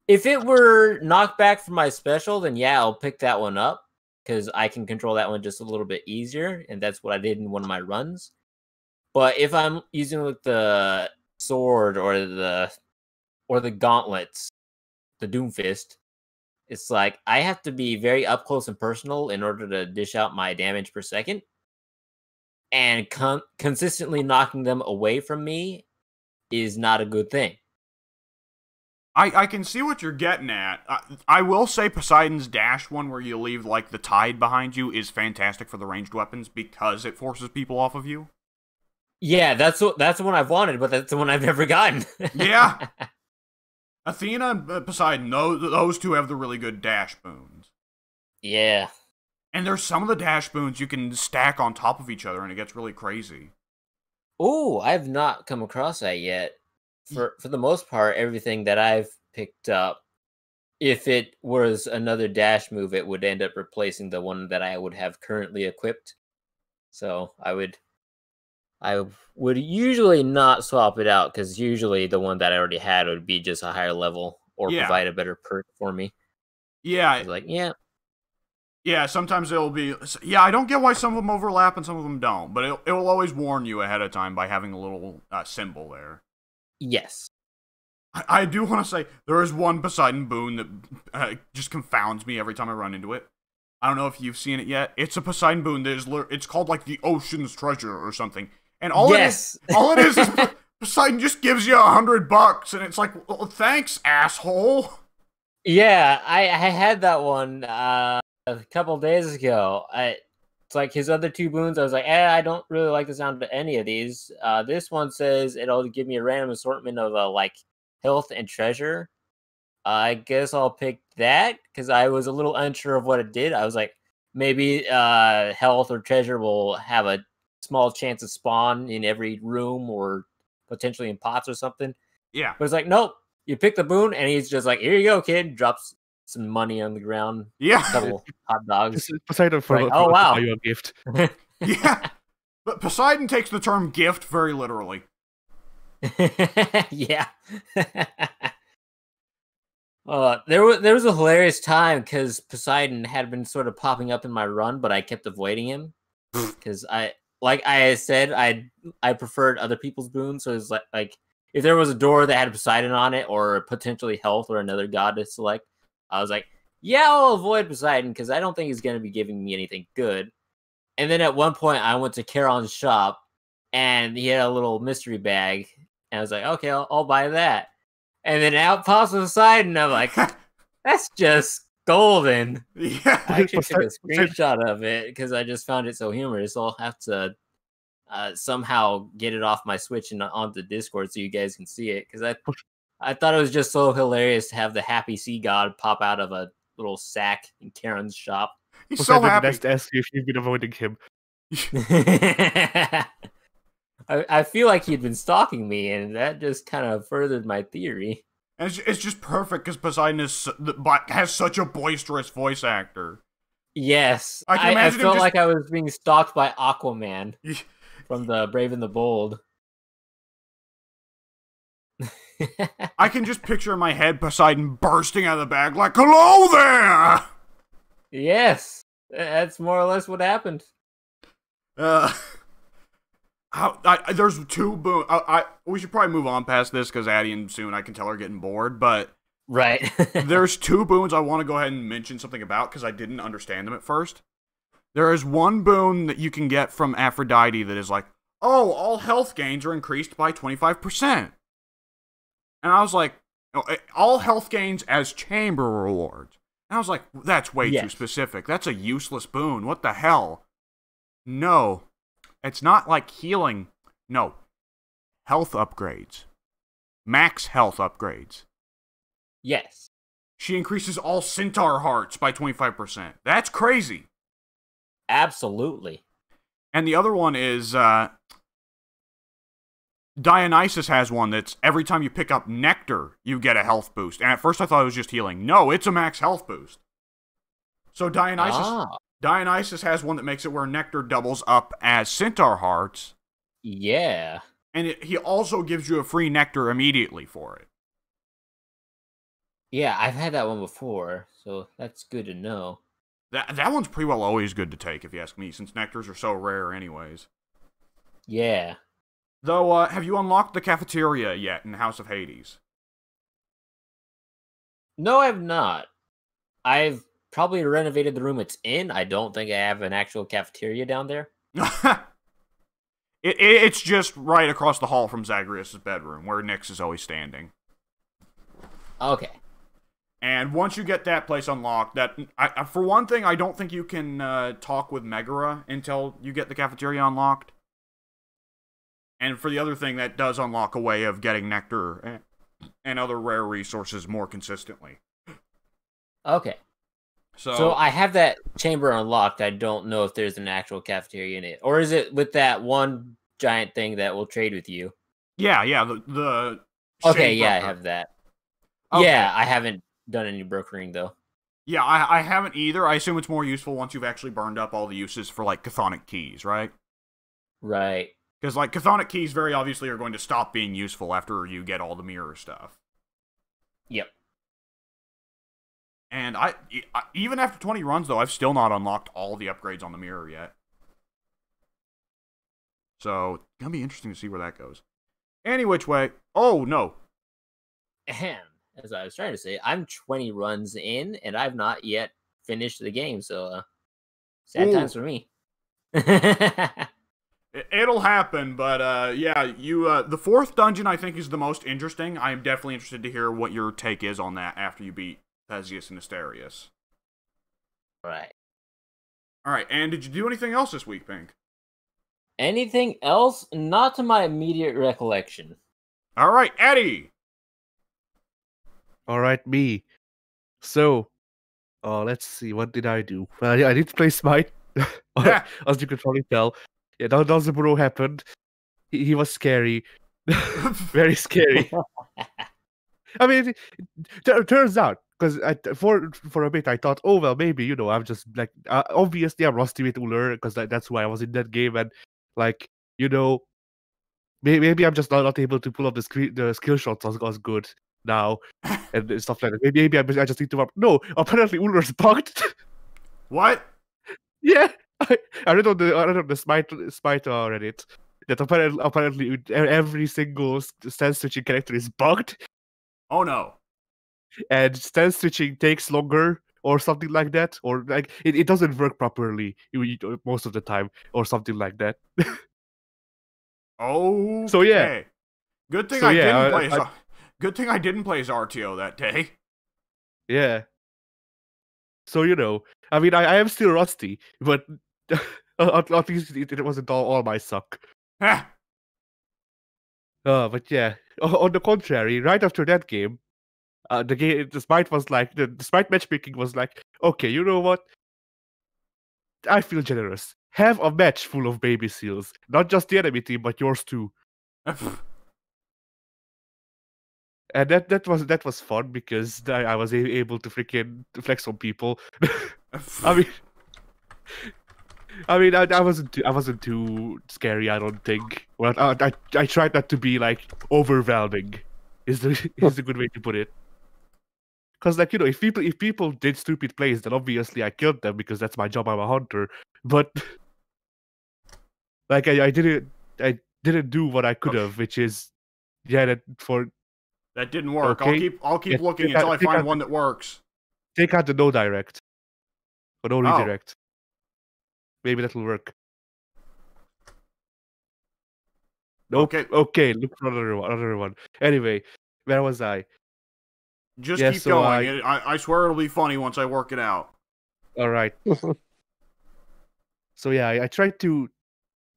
If it were knockback for my special, then yeah, I'll pick that one up because I can control that one just a little bit easier, and that's what I did in one of my runs. But if I'm using with the sword or the gauntlets, the Doomfist, it's like I have to be very up close and personal in order to dish out my damage per second. And consistently knocking them away from me is not a good thing. I can see what you're getting at. I will say Poseidon's dash one where you leave like the tide behind you is fantastic for the ranged weapons because it forces people off of you. Yeah, that's the one I've wanted, but that's the one I've never gotten. Yeah. Athena and Poseidon, those two have the really good dash boons. Yeah. And there's some of the dash boons you can stack on top of each other and it gets really crazy. Oh, I've not come across that yet. For the most part, everything that I've picked up, if it was another dash move, it would end up replacing the one that I would have currently equipped. So I would usually not swap it out because usually the one that I already had would be just a higher level or provide a better perk for me. Yeah. Yeah, sometimes it'll be... Yeah, I don't get why some of them overlap and some of them don't, but it will always warn you ahead of time by having a little symbol there. Yes. I do want to say, there is one Poseidon boon that just confounds me every time I run into it. I don't know if you've seen it yet. It's a Poseidon boon that is... It's called, like, the Ocean's Treasure or something. And all it is Poseidon just gives you $100, and it's like, well, thanks, asshole. Yeah, I had that one a couple days ago. It's like his other two boons. I was like, I don't really like the sound of any of these. This one says it'll give me a random assortment of like health and treasure. I guess I'll pick that because I was a little unsure of what it did. I was like, maybe health or treasure will have a small chance of spawn in every room or potentially in pots or something. Yeah. But it's like, nope. You pick the boon, and he's just like, here you go, kid. Drops some money on the ground. Yeah. A couple hot dogs. Poseidon for like, oh, wow. You a gift. Yeah. But Poseidon takes the term gift very literally. Yeah. There was a hilarious time because Poseidon had been sort of popping up in my run, but I kept avoiding him because like I said, I preferred other people's boons. So it's like if there was a door that had Poseidon on it or potentially health or another god to select, I was like, yeah, I'll avoid Poseidon because I don't think he's going to be giving me anything good. And then at one point, I went to Charon's shop and he had a little mystery bag. And I was like, okay, I'll buy that. And then out pops Poseidon. And I'm like, that's just golden. Yeah. I actually took a screenshot of it because I just found it so humorous. So I'll have to somehow get it off my Switch and onto Discord so you guys can see it. Because I thought it was just so hilarious to have the happy sea god pop out of a little sack in Karen's shop. He's so happy. Next ask you if you've been avoiding him. I feel like he'd been stalking me, and that just kind of furthered my theory. And it's just perfect because Poseidon has such a boisterous voice actor. Yes, I felt like I was being stalked by Aquaman from the Brave and the Bold. I can just picture in my head Poseidon bursting out of the bag like, hello there! Yes, that's more or less what happened. There's two boons. We should probably move on past this because Addie and soon I can tell her getting bored, but... Right. There's two boons I want to go ahead and mention something about because I didn't understand them at first. There is one boon that you can get from Aphrodite that is like, oh, all health gains are increased by 25%. And I was like, all health gains as chamber rewards. And I was like, that's way too specific. That's a useless boon. What the hell? No. It's not like healing. No. Health upgrades. Max health upgrades. Yes. She increases all centaur hearts by 25%. That's crazy. Absolutely. And the other one is Dionysus has one that's every time you pick up nectar, you get a health boost. And at first I thought it was just healing. No, it's a max health boost. So Dionysus has one that makes it where nectar doubles up as centaur hearts. Yeah. And he also gives you a free nectar immediately for it. Yeah, I've had that one before, so that's good to know. That one's pretty well always good to take, if you ask me, since nectars are so rare anyways. Yeah. Though, have you unlocked the cafeteria yet in House of Hades? No, I've not. I've probably renovated the room it's in. I don't think I have an actual cafeteria down there. It's just right across the hall from Zagreus' bedroom, where Nyx is always standing. Okay. And once you get that place unlocked, for one thing, I don't think you can talk with Megara until you get the cafeteria unlocked. And for the other thing, that does unlock a way of getting nectar and other rare resources more consistently. Okay. So I have that chamber unlocked. I don't know if there's an actual cafeteria in it. Or is it with that one giant thing that will trade with you? Yeah, the Okay, shade yeah, I broker. have that. Okay. Yeah, I haven't done any brokering, though. Yeah, I haven't either. I assume it's more useful once you've actually burned up all the uses for, like, chthonic keys, right? Right. Because, like, chthonic keys very obviously are going to stop being useful after you get all the mirror stuff. Yep. And even after 20 runs, though, I've still not unlocked all the upgrades on the mirror yet. So, it's gonna be interesting to see where that goes. Any which way. Oh, no. Ahem. As I was trying to say, I'm 20 runs in, and I've not yet finished the game, so sad times for me. It'll happen, but yeah, the fourth dungeon I think is the most interesting. I am definitely interested to hear what your take is on that after you beat Theseus and Asterius. Right. Alright, and did you do anything else this week, Pink? Anything else? Not to my immediate recollection. Alright, Eddie! Alright, me. So, let's see, what did I do? Well, I did play Smite, Yeah. as you could probably tell. Yeah, Danzaburo happened. He was scary. Very scary. I mean, it turns out, because for a bit I thought, oh, well, maybe, I'm just, like, obviously I'm rusty with Uller, because that's why I was in that game, and, like, maybe I'm just not able to pull up the skill shots as good now, and stuff like that. Maybe I just need to... No, apparently Uller's bugged. What? Yeah, I read on the Smite Reddit that apparently every single stance switching character is bugged, Oh no. and stance switching takes longer or something like that, or like it doesn't work properly most of the time, or something like that. Okay. So yeah. Good thing So, I yeah, didn't play. Good thing I didn't play as RTO that day. Yeah. So I mean, I am still rusty, but at least it wasn't all my suck. Heh. But yeah, on the contrary, right after that game, the Smite was like, the Smite matchmaking was like, okay, you know what? I feel generous. Have a match full of baby seals. Not just the enemy team, but yours too. And that was fun because I was able to freaking flex on people. I mean, I wasn't too scary. I don't think. Well, I tried not to be like overwhelming. Is a good way to put it. Because like if people did stupid plays, then obviously I killed them because that's my job. I'm a hunter. But like I didn't do what I could have, which is that didn't work. Okay. I'll keep looking until I find one that works. Take out the no direct or no redirect. Maybe that'll work. Nope. Okay, look for another one. Anyway, where was I? Just keep going. I swear it'll be funny once I work it out. All right. So yeah, I tried to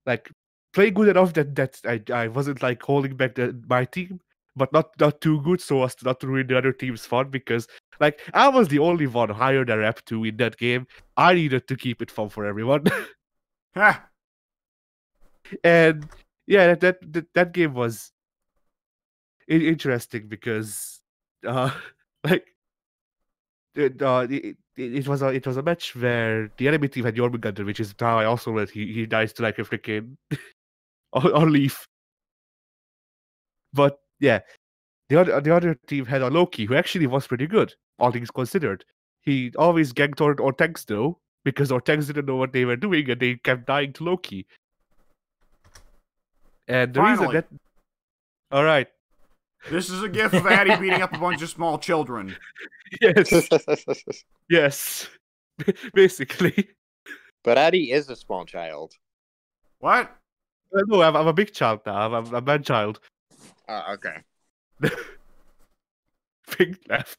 like play good enough that I wasn't like holding back my team, but not too good so as to not ruin the other team's fun, because like I was the only one higher than rep 2 in that game. I needed to keep it fun for everyone. Heh. And yeah, that game was interesting because like it was a match where the enemy team had Jormungandr, which is how I also read he dies to like a freaking or leaf. But yeah, the other team had a Loki who actually was pretty good, all things considered. He always ganked or tanks though, because our tanks didn't know what they were doing and they kept dying to Loki. And the reason Finally. that alright. This is a gif of Addy beating up a bunch of small children. Yes. Yes. Basically. But Addy is a small child. What? No, I'm a big child now. I'm a man child. Okay. Big laugh.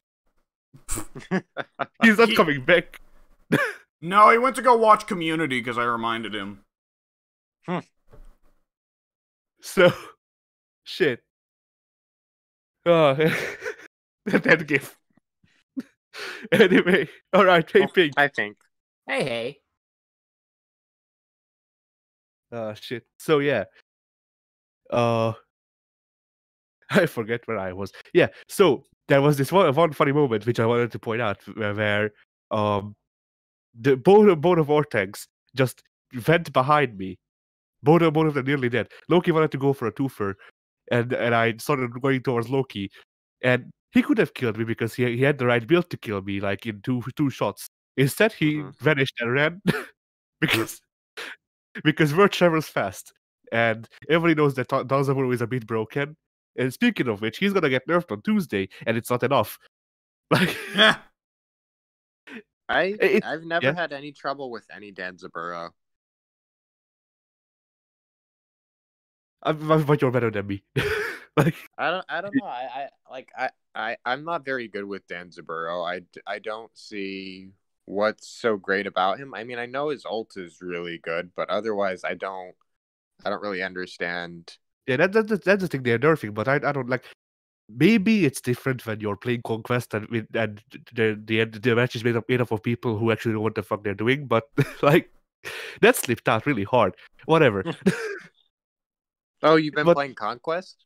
He's not coming back. No, he went to go watch Community because I reminded him. So, shit. Oh, that gif. Anyway, alright, hey Pink. I think. Hey. Shit. So yeah. I forget where I was. Yeah, so there was this one funny moment which I wanted to point out where the both of our tanks just went behind me. Both of them nearly dead. Loki wanted to go for a twofer, and I started going towards Loki, and he could have killed me because he had the right build to kill me, like in two shots. Instead, he vanished and ran because word travels fast, and everybody knows that Danzaburo is a bit broken. And speaking of which, he's gonna get nerfed on Tuesday, and it's not enough. Like, I've never had any trouble with any Danzaburo. But you're better than me. Like, I don't know. I'm not very good with Danzaburo. I don't see what's so great about him. I mean, I know his ult is really good, but otherwise, I don't really understand. Yeah, that's the thing they're nerfing, but I don't like. Maybe it's different when you're playing Conquest and the match is made up of people who actually know what the fuck they're doing. But like, that slipped out really hard. Whatever. Oh, you've been playing Conquest?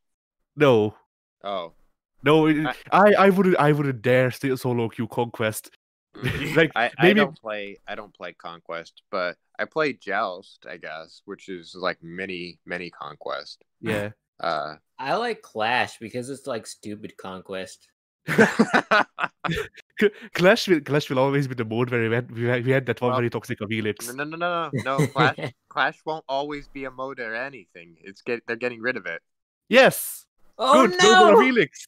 No. Oh. No, I wouldn't dare still solo queue Conquest. Like, I don't play Conquest, but I play Joust, I guess, which is like mini Conquest. Yeah. I like Clash because it's like stupid Conquest. Clash will always be the mode where we had that one very toxic of Elix. No. Clash won't always be a mode or anything. They're getting rid of it. Yes. Oh good. no! Go Elix.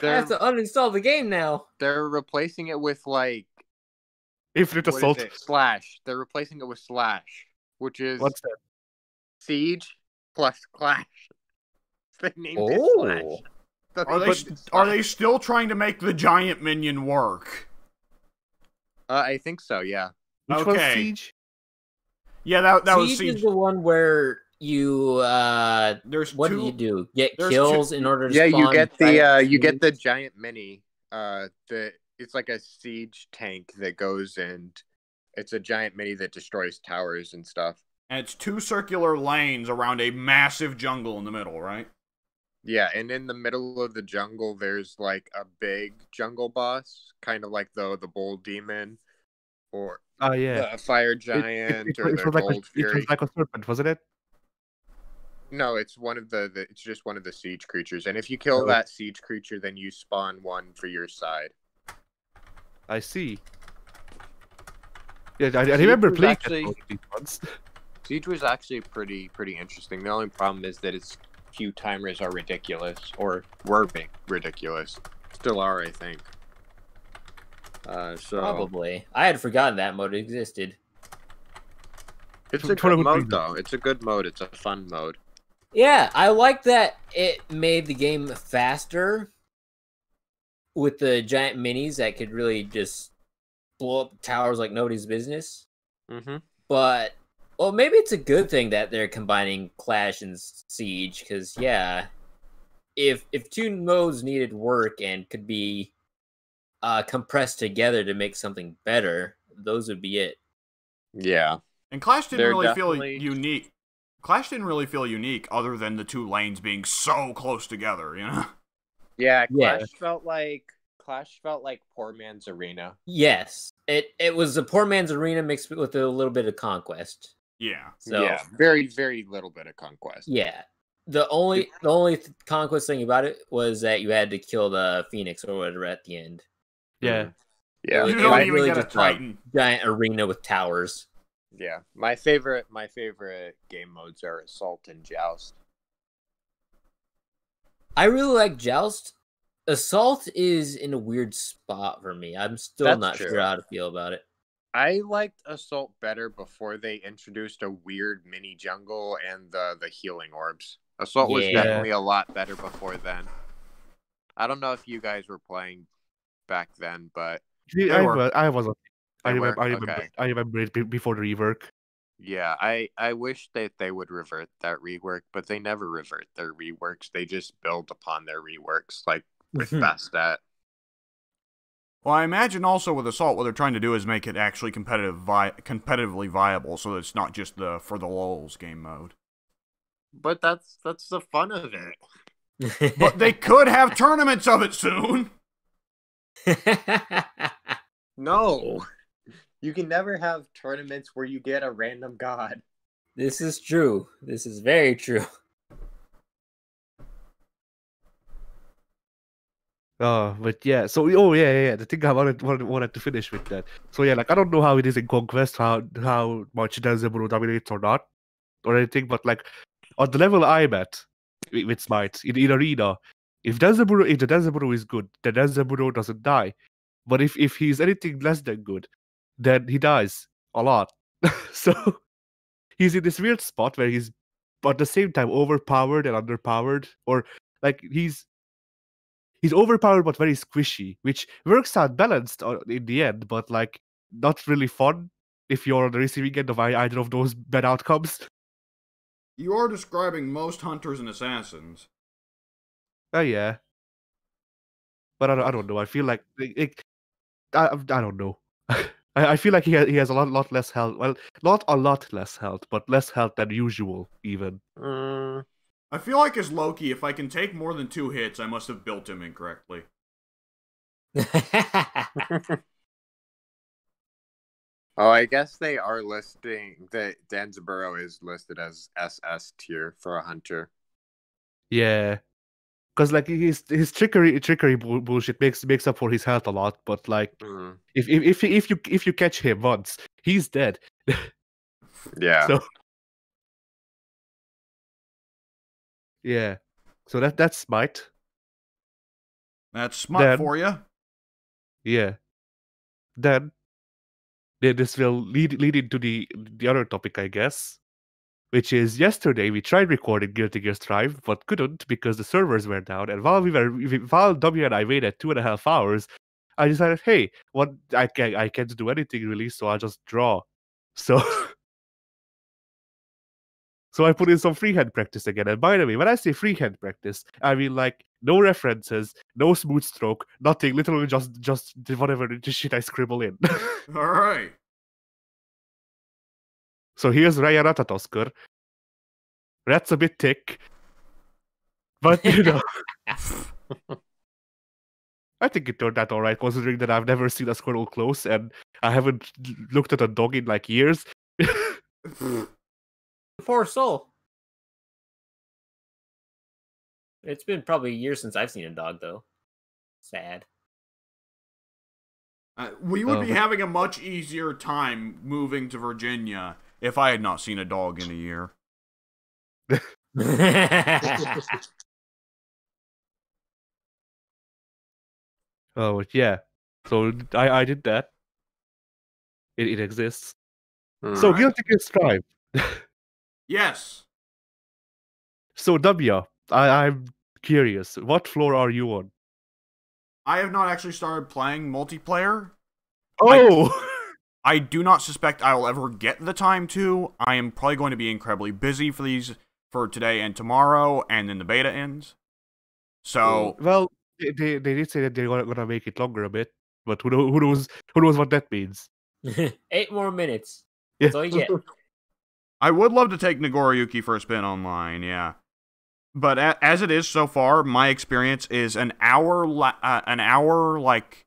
I have to uninstall the game now. They're replacing it with like Infinite Assault. Slash. They're replacing it with Slash, which is what's that? Siege plus Clash. They named it Slash. Are they still trying to make the giant minion work? I think so. Yeah. Which was Siege? Yeah, that was Siege. Siege is the one where you what do you do? Get kills in order to spawn. Yeah, you get the giant mini. It's like a siege tank that goes and it's a giant mini that destroys towers and stuff. And it's 2 circular lanes around a massive jungle in the middle, right? Yeah, and in the middle of the jungle, there's like a big jungle boss, kind of like the bull demon, or the fire giant, or the gold fury. It was like a serpent, wasn't it? No, it's one of it's just one of the siege creatures, and if you kill that siege creature, then you spawn one for your side. I see. Yeah, I remember playing these ones. Siege was actually pretty interesting. The only problem is that its queue timers are ridiculous, or were ridiculous. Still are, I think. Probably. I had forgotten that mode existed. It's a good mode, though. It's a good mode. It's a fun mode. Yeah, I like that it made the game faster with the giant minis that could really just blow up towers like nobody's business. Mm-hmm. But, well, maybe it's a good thing that they're combining Clash and Siege, because, yeah, if 2 modes needed work and could be compressed together to make something better, those would be it. Yeah. And Clash didn't really feel unique. Clash didn't really feel unique, other than the two lanes being so close together. You know. Yeah, Yeah. Clash felt like poor man's arena. Yes, it was a poor man's arena mixed with a little bit of conquest. Yeah. So Yeah, very, very little bit of conquest. yeah, the only conquest thing about it was that you had to kill the Phoenix or whatever at the end. Yeah. Yeah, You It don't was even really get a just Triton. giant arena with towers. yeah. My favorite game modes are Assault and Joust. I really like Joust. Assault is in a weird spot for me. I'm still That's not true. sure how to feel about it. I liked Assault better before they introduced a weird mini jungle and the healing orbs. Assault was Yeah. definitely a lot better before then. I don't know if you guys were playing back then, but See, They I were. was. I was. I They were? remember. I remember. Okay. I remember it before the rework. yeah, I wish that they would revert that rework, but they never revert their reworks. They just build upon their reworks, like with Bastet. Well, I imagine also with Assault, what they're trying to do is make it actually competitively viable, so that it's not just the for the lulz game mode. But that's the fun of it. But they could have tournaments of it soon. No. You can never have tournaments where you get a random god. This is true. This is very true. But yeah. So yeah. The thing I wanted to finish with that. So yeah, like I don't know how it is in Conquest, how much Denzaburo dominates or not, or anything. But like on the level I'm at with Smite in Arena, if the Denzaburo is good, the Denzaburo doesn't die. But if he's anything less than good, then he dies a lot. So he's in this weird spot where he's at the same time overpowered and underpowered, or like he's overpowered but very squishy, which works out balanced in the end, but like not really fun if you're on the receiving end of either of those bad outcomes. You are describing most hunters and assassins. Oh yeah, but I don't know. I feel like I don't know. I feel like he has a lot less health. Well, not a lot less health, but less health than usual even. I feel like as Loki, if I can take more than 2 hits, I must have built him incorrectly. Oh, I guess they are listing that Danzaburo is listed as SS tier for a hunter. Yeah, because like his trickery bullshit makes up for his health a lot. But like if you catch him once, he's dead. Yeah. So yeah, so that's Smite. That's smut for you. Yeah. Then this will lead into the other topic, I guess, which is yesterday we tried recording Guilty Gear Strive, but couldn't because the servers were down. And while W and I waited 2.5 hours, I decided, hey, what I can't do anything really, so I'll just draw. So so I put in some freehand practice again. And by the way, when I say freehand practice, I mean like no references, no smooth stroke, nothing. Literally just whatever the shit I scribble in. Alright. So here's Raya Ratatoskar. That's a bit thick. But you know, I think it turned out alright considering that I've never seen a squirrel close and I haven't looked at a dog in like years. Poor soul. It's been probably a year since I've seen a dog, though. Sad. We would be having a much easier time moving to Virginia if I had not seen a dog in a year. Oh yeah. So I did that. It exists. So Guilty Gear Strive. Yes. So W, I'm curious. What floor are you on? I have not actually started playing multiplayer. Oh! I do not suspect I will ever get the time to. I am probably going to be incredibly busy for today and tomorrow, and then the beta ends. So, well, they did say that they're gonna make it longer a bit, but who knows what that means. 8 more minutes. Yeah. That's all you get. I would love to take Nagoriyuki for a spin online, yeah. But as it is so far, my experience is an hour like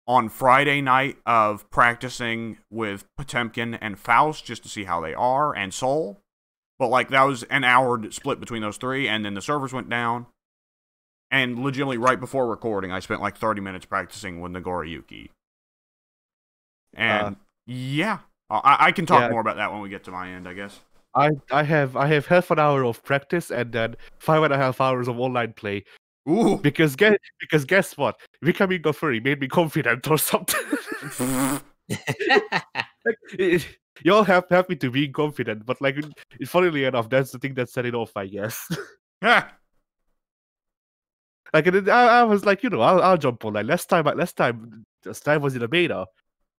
on Friday night of practicing with Potemkin and Faust just to see how they are, and Soul. But like that was an hour split between those three, and then the servers went down. And legitimately right before recording, I spent like 30 minutes practicing with Nagoriyuki. And yeah, I can talk more about that when we get to my end, I guess. I have half an hour of practice and then 5.5 hours of online play. Ooh. Because guess what? Becoming a furry made me confident or something. Y'all have me to being confident, but like, funnily enough, that's the thing that set it off, I guess. Like, I was like, I'll jump on. Like last time was in a beta,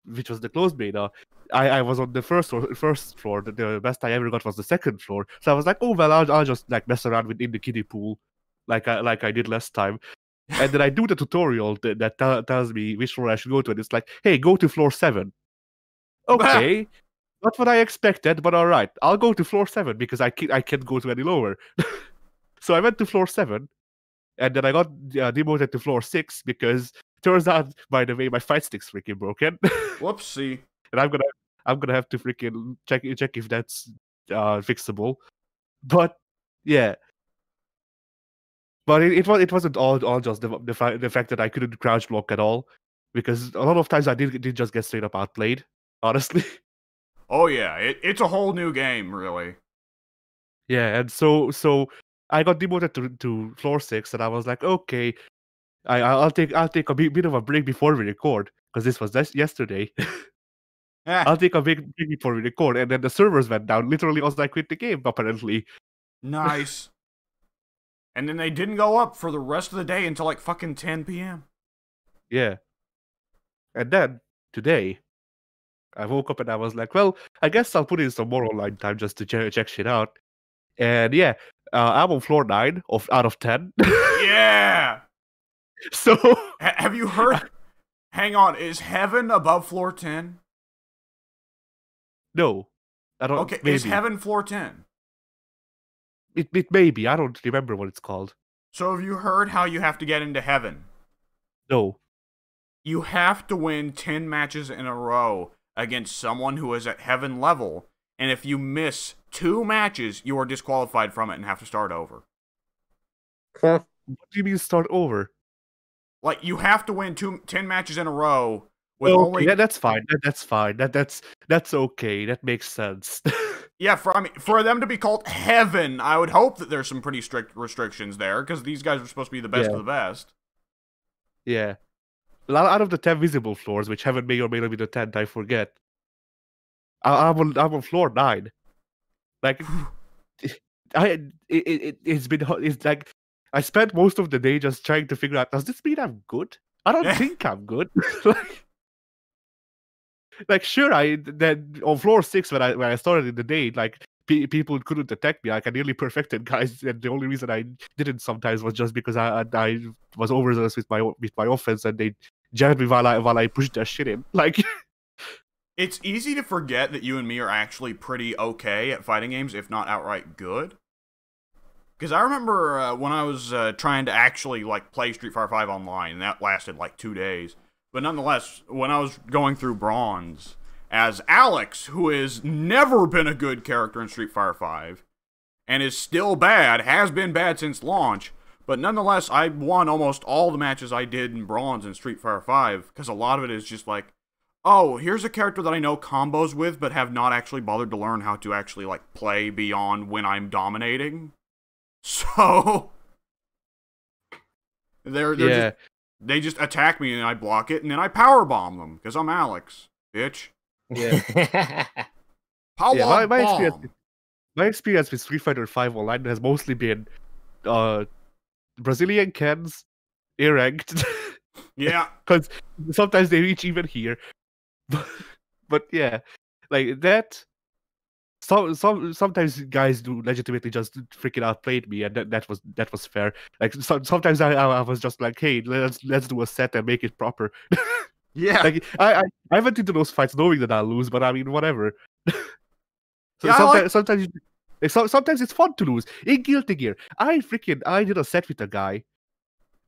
which was the closed beta. I was on the first floor. The best I ever got was the second floor. So I was like, oh well, I'll just like mess around in the kiddie pool, like I did last time. And then I do the tutorial that tells me which floor I should go to, and it's like, hey, go to floor 7. Okay, not what I expected, but all right, I'll go to floor 7 because I can't go to any lower. So I went to floor 7, and then I got demoted to floor 6 because turns out, by the way, my fight stick's freaking broken. Whoopsie. And I'm gonna have to freaking check if that's fixable. But yeah. But it wasn't all just the fact that I couldn't crouch block at all, because a lot of times I did just get straight up outplayed, honestly. Oh yeah, it's a whole new game, really. Yeah, and so I got demoted to floor 6, and I was like, okay, I'll take a bit of a break before we record, because this was yesterday. I'll take a big break before we record, and then the servers went down literally as I quit the game, apparently. Nice. And then they didn't go up for the rest of the day until like fucking 10 p.m. Yeah. And then, today, I woke up and I was like, well, I guess I'll put in some more online time just to check shit out. And yeah, I'm on floor 9 out of 10. Yeah! So... have you heard... Hang on, is Heaven above floor 10? No. I don't... Okay, maybe. Is Heaven floor 10? It may be. I don't remember what it's called. So have you heard how you have to get into Heaven? No. You have to win 10 matches in a row against someone who is at Heaven level, and if you miss 2 matches, you are disqualified from it and have to start over. What do you mean start over? Like, you have to win 10 matches in a row with okay, only... that's fine. That's fine. That's okay. That makes sense. Yeah, for them to be called Heaven, I would hope that there's some pretty strict restrictions there, because these guys are supposed to be the best of the best. Yeah. Out of the 10 visible floors, which Heaven may or may not be the 10th, I forget. I'm on floor 9. Like, it's like, I spent most of the day just trying to figure out, does this mean I'm good? I don't think I'm good. Like sure, then on floor 6 when I started in the day, like people couldn't attack me. Like I nearly perfected guys, and the only reason I didn't sometimes was just because I was overzealous with my offense, and they jammed me while I pushed their shit in. Like, it's easy to forget that you and me are actually pretty okay at fighting games, if not outright good. Because I remember when I was trying to actually like play Street Fighter V online, and that lasted like 2 days. But nonetheless, when I was going through Bronze, as Alex, who has never been a good character in Street Fighter V, and is still bad, has been bad since launch, but nonetheless, I won almost all the matches I did in Bronze in Street Fighter V, because a lot of it is just like, oh, here's a character that I know combos with, but have not actually bothered to learn how to actually like play beyond when I'm dominating. So, they just attack me and I block it and then I power bomb them because I'm Alex, bitch. Yeah. Power bomb. My experience with Street Fighter V Online has mostly been Brazilian Kens, A-ranked. Yeah. Because sometimes they reach even here. But yeah, like that. Sometimes guys do legitimately just freaking outplayed me, and that was fair. Like sometimes I was just like, hey, let's do a set and make it proper. Yeah. Like I went into those fights knowing that I'll lose, but I mean whatever. So Yeah, sometimes it's fun to lose. In Guilty Gear, I did a set with a guy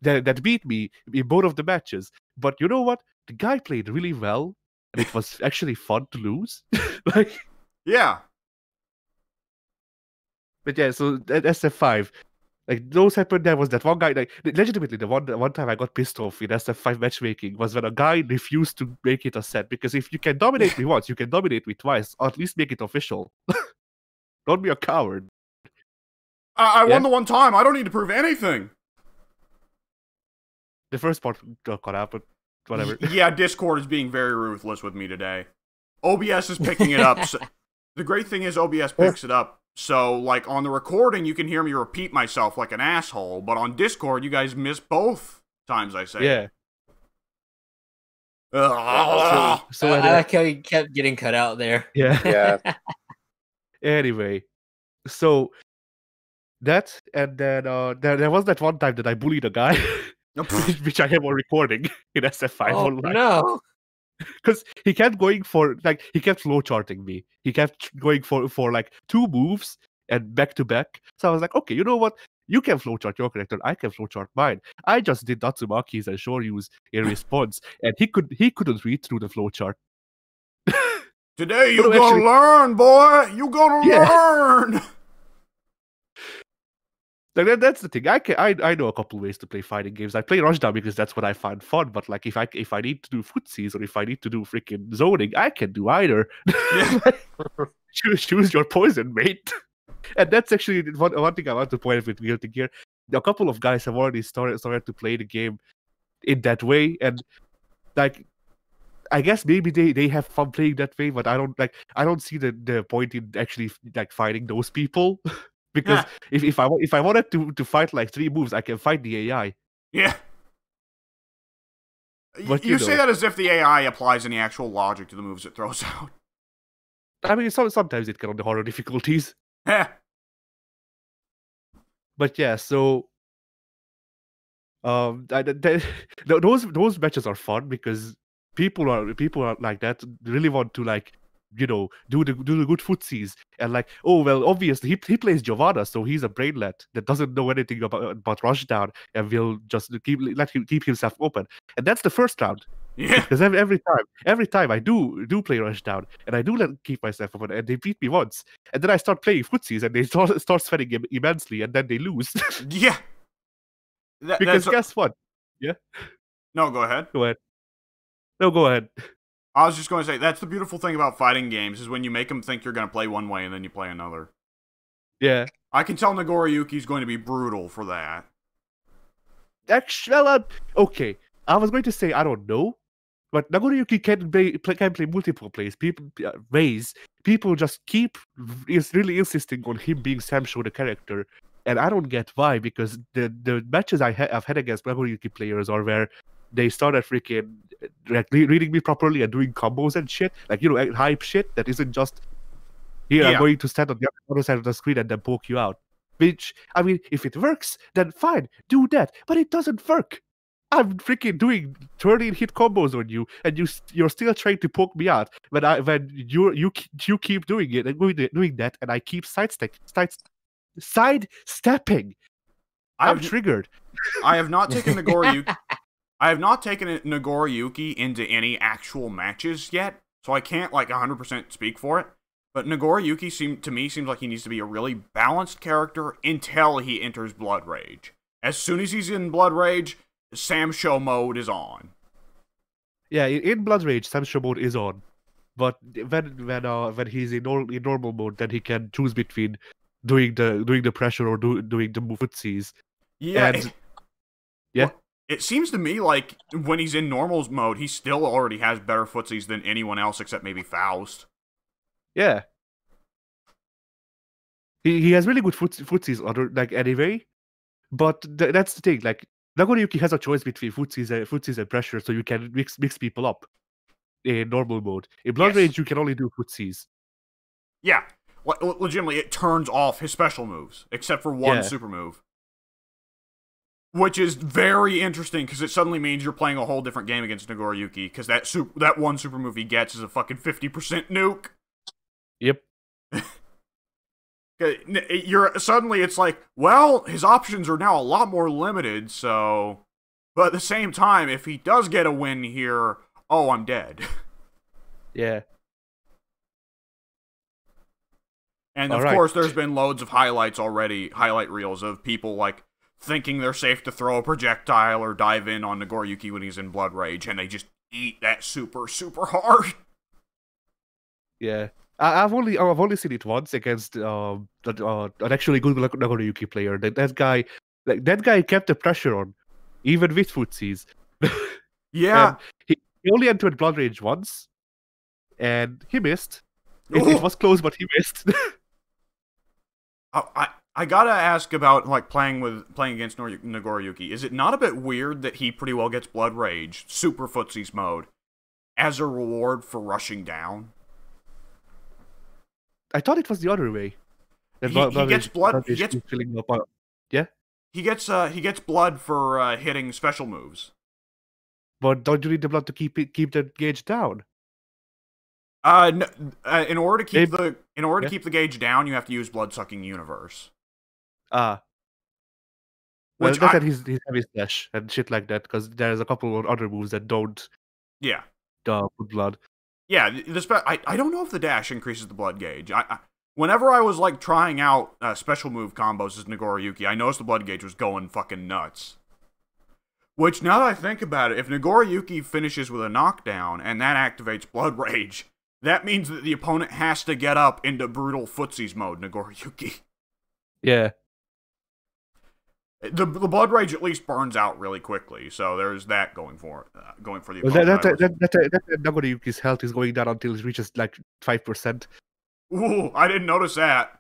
that beat me in both of the matches. But you know what? The guy played really well, and it was actually fun to lose. Like, yeah. but yeah, so at SF5, like those happened. There was that one guy, like legitimately, the one time I got pissed off in SF5 matchmaking was when a guy refused to make it a set, because if you can dominate me once, you can dominate me twice, or at least make it official. Don't be a coward. I Yeah? won the one time. I don't need to prove anything. The first part got cut out, but whatever. Yeah, Discord is being very ruthless with me today. OBS is picking it up. So, the great thing is OBS picks it up. So, like, on the recording, you can hear me repeat myself like an asshole. But on Discord, you guys miss both times I say Yeah. Ugh. So I like how you kept getting cut out there. yeah. Yeah. Anyway, so that, and then there was that one time that I bullied a guy, which I have on recording in SF5 Oh online. no! Because he kept going for, like, he kept flowcharting me. He kept going for like 2 moves and back to back. So I was like, okay, you know what? You can flowchart your character, I can flowchart mine. I just did Natsumaki's and Shoryu's in response, and he couldn't read through the flowchart. Today you No, gonna actually- learn, boy. You gonna Yeah. learn. Like that's the thing. I know a couple ways to play fighting games. I play Rushdown because that's what I find fun. But like if I need to do footsies or if I need to do freaking zoning, I can do either. Yeah. choose your poison, mate. And that's actually one thing I want to point out with Guilty Gear. A couple of guys have already started to play the game in that way, and like I guess maybe they have fun playing that way, but I don't see the point in actually like fighting those people. Because if I wanted to fight like 3 moves, I can fight the AI. Yeah. But, you say that as if the AI applies any actual logic to the moves it throws out. I mean, sometimes it can on the harder difficulties. Heh. But yeah, so those matches are fun because people are like that, really want to, like, you know, do the good footsies, and like, oh well, obviously he plays Giovanna, so he's a brainlet that doesn't know anything about Rushdown, and will just let him keep himself open. And that's the first round. Yeah. Because every time I do play Rushdown, and I do keep myself open, and they beat me once, and then I start playing footsies, and they start sweating immensely, and then they lose. Yeah. Because guess what? Yeah. No, go ahead. Go ahead. No, go ahead. I was just going to say, that's the beautiful thing about fighting games, is when you make them think you're going to play one way and then you play another. Yeah. I can tell Nagoriyuki's going to be brutal for that. Actually, okay. I was going to say I don't know, but Nagoriyuki can play multiple ways. People just is really insisting on him being Samsho the character, and I don't get why. Because the matches I've had against Nagoriyuki players are where they started freaking like reading me properly and doing combos and shit, like, you know, hype shit that isn't just here. I'm going to stand on the other side of the screen and then poke you out. Which, I mean, if it works, then fine, do that. But it doesn't work. I'm freaking doing 13 hit combos on you, and you're still trying to poke me out when you keep doing it and doing that, and I keep sidestepping. I'm triggered. I have not taken Nagoriyuki. I have not taken Nagoriyuki into any actual matches yet, so I can't like 100% speak for it. But Nagoriyuki seems like he needs to be a really balanced character until he enters Blood Rage. As soon as he's in Blood Rage, Samsho mode is on. Yeah, in Blood Rage, Samsho mode is on, but when he's in normal mode, then he can choose between doing the pressure or doing the footsies. Yeah. And, yeah. Well, it seems to me like when he's in normal mode, he still already has better footsies than anyone else except maybe Faust. Yeah. He has really good footsies like anyway, but that's the thing. Like, Nagoriyuki has a choice between footsies and pressure, so you can mix people up in normal mode. In Blood Rage, you can only do footsies. Yeah, legitimately, it turns off his special moves except for one super move, which is very interesting because it suddenly means you're playing a whole different game against Nagoriyuki, because that one super move he gets is a fucking 50% nuke. Yep. It's like, well, his options are now a lot more limited, so. But at the same time, if he does get a win here, oh, I'm dead. Yeah. And of course, there's been loads of highlight reels of people like thinking they're safe to throw a projectile or dive in on Nagoriyuki when he's in Blood Rage, and they just eat that super, super hard. Yeah. I've only seen it once against an actually good Nagoriyuki player. That guy kept the pressure on, even with footsies. Yeah. And he only entered Blood Rage once, and he missed. It was close, but he missed. I gotta ask about like playing against Nagoriyuki. Is it not a bit weird that he pretty well gets Blood Rage, super footsies mode, as a reward for rushing down? I thought it was the other way. He gets blood. Filling up. Yeah. He gets blood for hitting special moves. But don't you need the blood to keep the gauge down? No, in order to keep the gauge down, you have to use Blood Sucking Universe. Well, he's heavy slash and shit like that, because there's a couple of other moves that don't. Yeah. Put blood. Yeah, I don't know if the dash increases the blood gauge. Whenever I was like trying out special move combos as Nagoriyuki, I noticed the blood gauge was going fucking nuts. Which, now that I think about it, if Nagoriyuki finishes with a knockdown and that activates Blood Rage, that means that the opponent has to get up into brutal footsies mode, Nagoriyuki. Yeah. The Blood Rage at least burns out really quickly, so there's that going for the opponent. That Nagoriyuki's health is going down until it reaches like 5%. Ooh, I didn't notice that.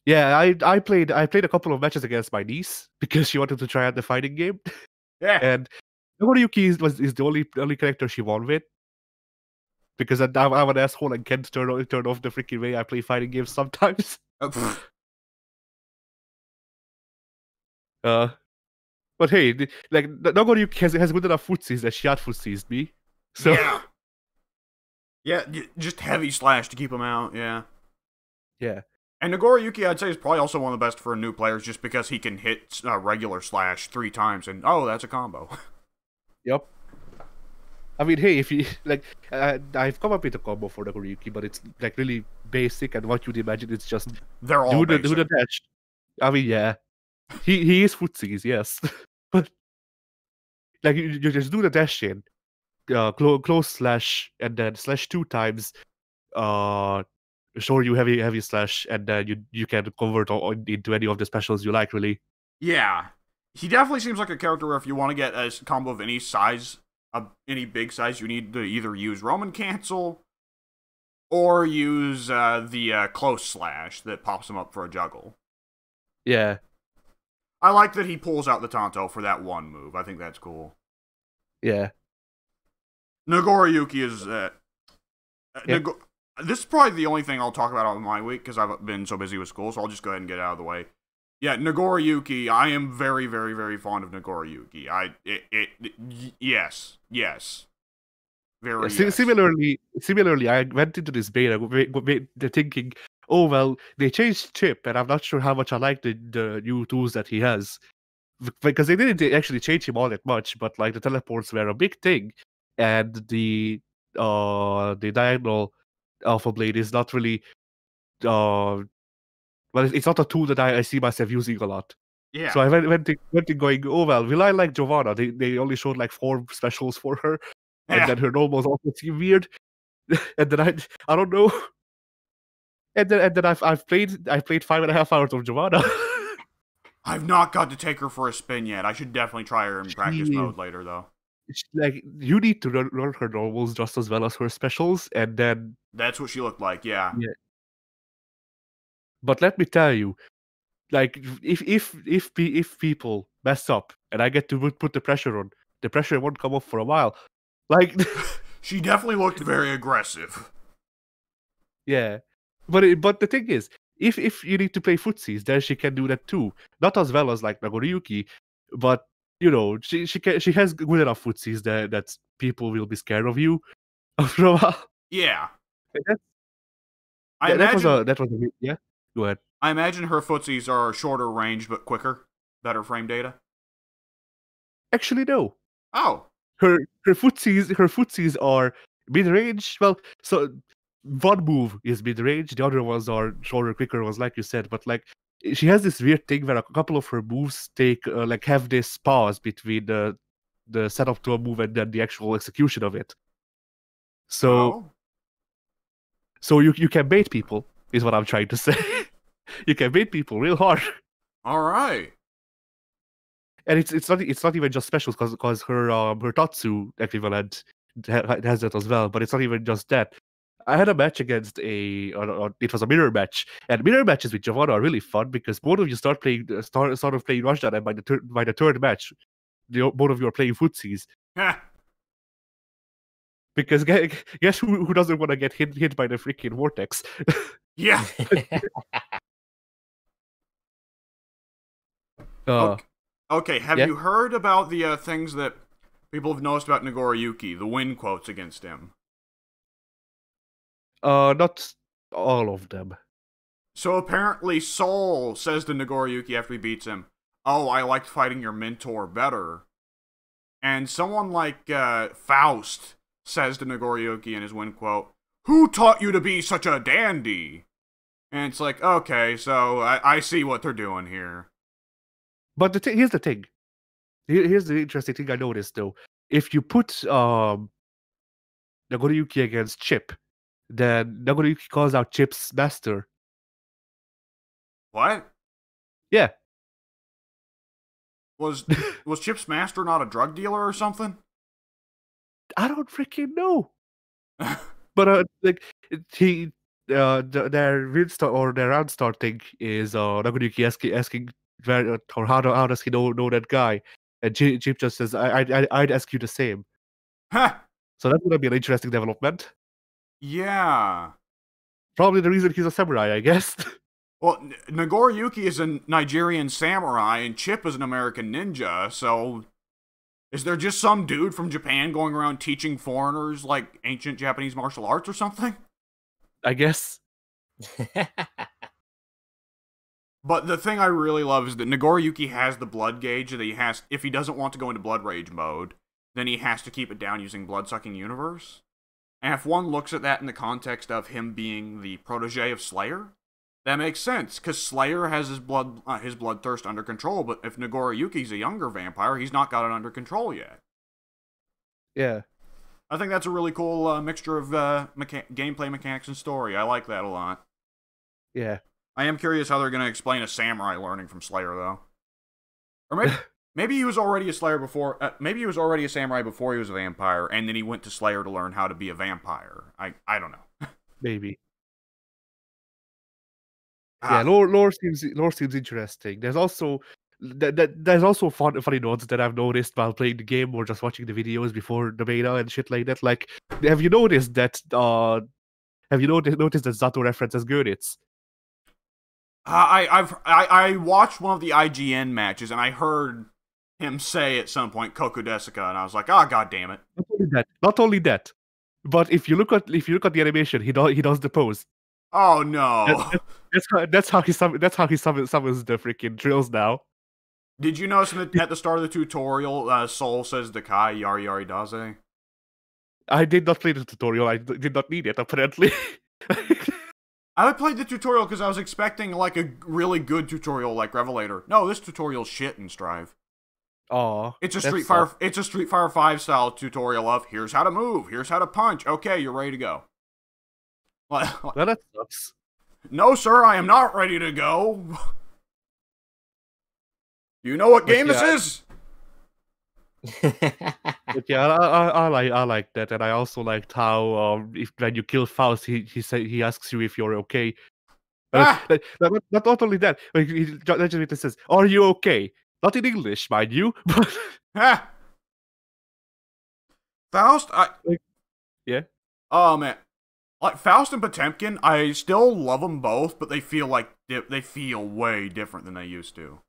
Yeah, I played a couple of matches against my niece because she wanted to try out the fighting game. Yeah. And Nagoriyuki is the only character she won with. Because I'm an asshole and can't turn off the freaking way I play fighting games sometimes. But hey, like Nagoriyuki has good enough footsies that she out footsies me. So yeah, just heavy slash to keep him out. Yeah. Yeah. And Nagoriyuki, I'd say, is probably also one of the best for new players, just because he can hit regular slash 3 times, and oh, that's a combo. Yep. I mean, hey, if you like, I've come up with a combo for Nagoriyuki, but it's like really basic, and what you'd imagine it's just they're all do the dash. I mean, yeah, he is footsies, yes, but like you just do the dash in, close slash, and then slash 2 times, show you heavy slash, and then you can convert into any of the specials you like, really. Yeah, he definitely seems like a character where if you want to get a combo of any size. Any big size, you need to either use Roman Cancel or use the close slash that pops him up for a juggle. Yeah. I like that he pulls out the Tonto for that one move. I think that's cool. Yeah. Nagoriyuki is... this is probably the only thing I'll talk about on my week, because I've been so busy with school, so I'll just go ahead and get it out of the way. Yeah, Nagoriyuki, I am very, very, very fond of Nagoriyuki. Yes. Very yes. Similarly, I went into this beta thinking, oh, well, they changed Chip, and I'm not sure how much I like the new tools that he has. Because they didn't actually change him all that much, but like the teleports were a big thing, and the diagonal Alpha Blade is not really... Well, it's not a tool that I see myself using a lot. Yeah. So I went to going, oh, well, will I like Giovanna? They only showed like 4 specials for her. And then her normals also seem weird. And then I don't know. And then I've played 5.5 hours of Giovanna. I've not got to take her for a spin yet. I should definitely try her in practice mode later, though. Like, you need to learn her normals just as well as her specials, and then... That's what she looked like, yeah. But let me tell you, like, if people mess up and I get to put the pressure on, the pressure won't come off for a while. Like, she definitely looked very aggressive. Yeah, but the thing is, if you need to play footsies, then she can do that too. Not as well as like Nagoriyuki, but you know, she has good enough footsies that people will be scared of you after a while. Yeah. That was a yeah. Go ahead. I imagine her footsies are shorter range but quicker. Better frame data. Actually, no. Oh. Her footsies are mid-range. Well, so one move is mid-range, the other ones are shorter, quicker ones, like you said. But like, she has this weird thing where a couple of her moves take like have this pause between the setup to a move and then the actual execution of it. So Oh. so you can bait people, is what I'm trying to say. You can bait people real hard. All right. And it's not even just specials because her Tatsu equivalent has that as well. But it's not even just that. I had a match against it was a mirror match, and mirror matches with Giovanna are really fun because both of you start of playing Rushdown, and by the third match, both of you are playing footsies. Because guess who doesn't want to get hit by the freaking vortex? Yeah. Okay, have yeah? you heard about the things that people have noticed about Nagoriyuki, the win quotes against him? Not all of them. So apparently Sol says to Nagoriyuki after he beats him, "Oh, I liked fighting your mentor better." And someone like Faust says to Nagoriyuki in his win quote, "Who taught you to be such a dandy?" And it's like, okay, so I see what they're doing here. But here's the thing. Here's the interesting thing I noticed though. If you put Nagoriyuki against Chip, then Nagoriyuki calls out Chip's master. What? Yeah. Was Chip's master not a drug dealer or something? I don't freaking know. But like their win start or their round starting is Nagoriyuki asking where or how does he know that guy, and Chip just says I'd ask you the same. Huh. So that's gonna be an interesting development. Yeah. Probably the reason he's a samurai, I guess. Well, Nagoriyuki is a Nigerian samurai, and Chip is an American ninja, so is there just some dude from Japan going around teaching foreigners, like, ancient Japanese martial arts or something? I guess. But the thing I really love is that Nagoriyuki has the blood gauge that he has. If he doesn't want to go into blood rage mode, then he has to keep it down using blood-sucking universe. And if one looks at that in the context of him being the protege of Slayer, that makes sense, because Slayer has his bloodthirst under control, but if Nagoriyuki's a younger vampire, he's not got it under control yet. Yeah. I think that's a really cool mixture of gameplay mechanics and story. I like that a lot. Yeah. I am curious how they're going to explain a samurai learning from Slayer, though. Or maybe he was already a Slayer before. Maybe he was already a samurai before he was a vampire, and then he went to Slayer to learn how to be a vampire. I don't know. Maybe. Yeah, lore seems interesting. There's also there's also funny notes that I've noticed while playing the game or just watching the videos before the beta and shit like that. Like, have you noticed that Zato references Göritz? I watched one of the IGN matches and I heard him say at some point Koku Desica, and I was like, oh, god damn it. Not only that, but if you look at the animation, he does the pose. Oh no! That's how he summons the freaking drills now. Did you notice at the start of the tutorial, Sol says Dakai Yari Yari Daze? I did not play the tutorial. I did not need it, apparently. I played the tutorial because I was expecting like a really good tutorial like Revelator. No, this tutorial's shit in Strive. Oh, it's a Street Fighter 5 style tutorial of here's how to move, here's how to punch. Okay, you're ready to go. Well, that sucks. No, sir, I am not ready to go. You know what game this is? But yeah, I like that, and I also liked how when you kill Faust, he asks you if you're okay. Not only that, but he just says, "Are you okay?" Not in English, mind you. Faust, yeah. Oh man. Like, Faust and Potemkin, I still love them both, but they feel like they feel way different than they used to.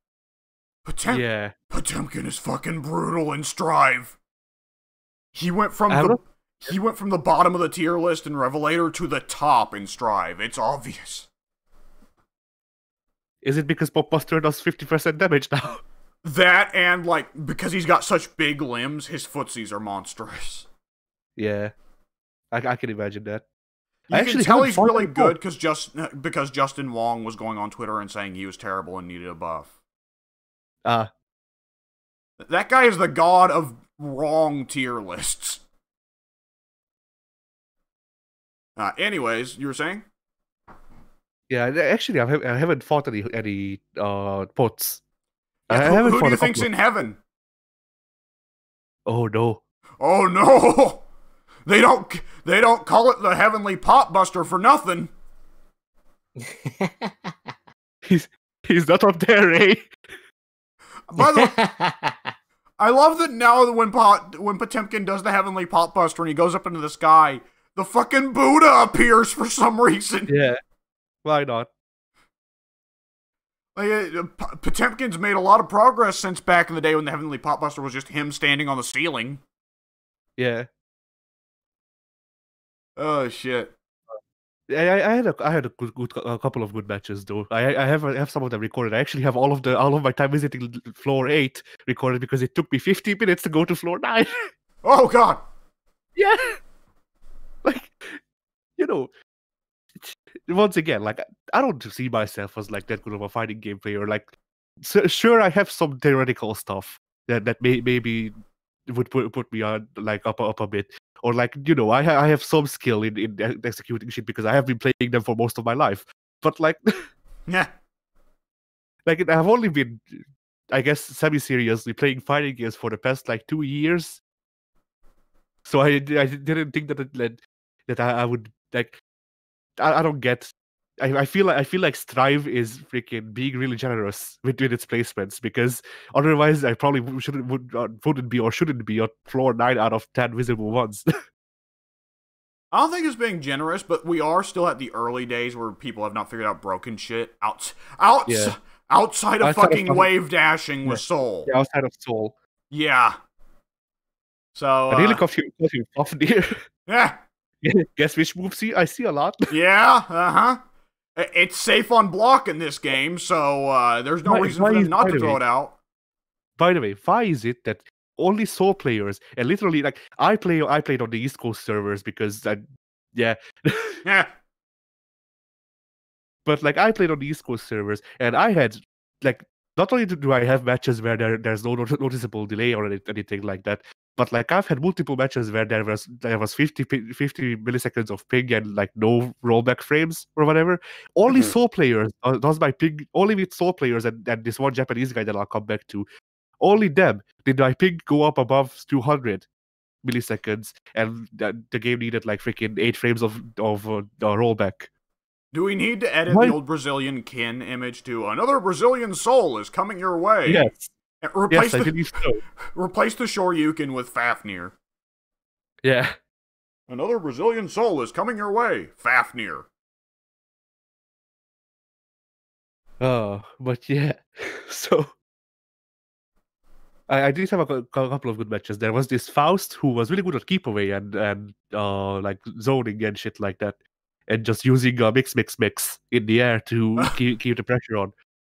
Potemkin is fucking brutal in Strive. He went from the bottom of the tier list in Revelator to the top in Strive. It's obvious. Is it because Buster does 50% damage now? That and, like, because he's got such big limbs, his footsies are monstrous. Yeah, I can imagine that. You I can actually tell haven't he's fought really him before. good because Justin Wong was going on Twitter and saying he was terrible and needed a buff. That guy is the god of wrong tier lists. Anyways, you were saying? Yeah, actually, I haven't fought any bots. Yeah, I haven't who do fought you a think's couple in heaven? Oh no, Oh no! They don't call it the Heavenly Pot Buster for nothing. he's not up there, eh? By the way, I love that now that when Potemkin does the Heavenly Pot Buster and he goes up into the sky, the fucking Buddha appears for some reason. Yeah, why not? Like, Potemkin's made a lot of progress since back in the day when the Heavenly Pot Buster was just him standing on the ceiling. Yeah, Oh shit. I had a couple of good matches though. I have some of them recorded. I actually have all of my time visiting floor 8 recorded because it took me 15 minutes to go to floor 9. Oh god. Yeah, like once again, like I don't see myself as like that good of a fighting game player. Like, sure, I have some theoretical stuff that maybe would put me on like up a bit, or like I have some skill in executing shit because I have been playing them for most of my life. But like, Yeah. like I've only been, I guess, semi-seriously playing fighting games for the past like 2 years. So I didn't think that I would like. I don't get. I feel like Strive is freaking being really generous with its placements because otherwise I probably wouldn't be or shouldn't be on floor 9 out of 10 visible ones. I don't think it's being generous, but we are still at the early days where people have not figured out broken shit Yeah. outside of Outside of fucking fucking- wave dashing with Yeah. Soul. Yeah, outside of Soul. Yeah. So, I nearly caught you off near. yeah. Guess which moves I see a lot. Yeah, uh-huh. It's safe on block in this game, so there's no reason for them not to throw it out. By the way, why is it that only Soul players and literally like I played on the East Coast servers because yeah. Yeah. But like I played on the East Coast servers and I had like not only do I have matches where there's no noticeable delay or anything like that, but like I've had multiple matches where there was 50 milliseconds of ping and like no rollback frames or whatever. Only Soul players does my ping only with Soul players and this one Japanese guy that I'll come back to. Only them did my ping go up above 200 milliseconds, and the game needed like freaking 8 frames of rollback. Do we need to edit Why- the old Brazilian kin image to another Brazilian Soul is coming your way? Yes, And replace yes, I the believe so. replace the Shoryuken with Fafnir. Yeah. Another Brazilian Soul is coming your way, Fafnir. But yeah, so I did have a couple of good matches. There was this Faust who was really good at keep away and like zoning and shit like that, and just using mix in the air to keep the pressure on.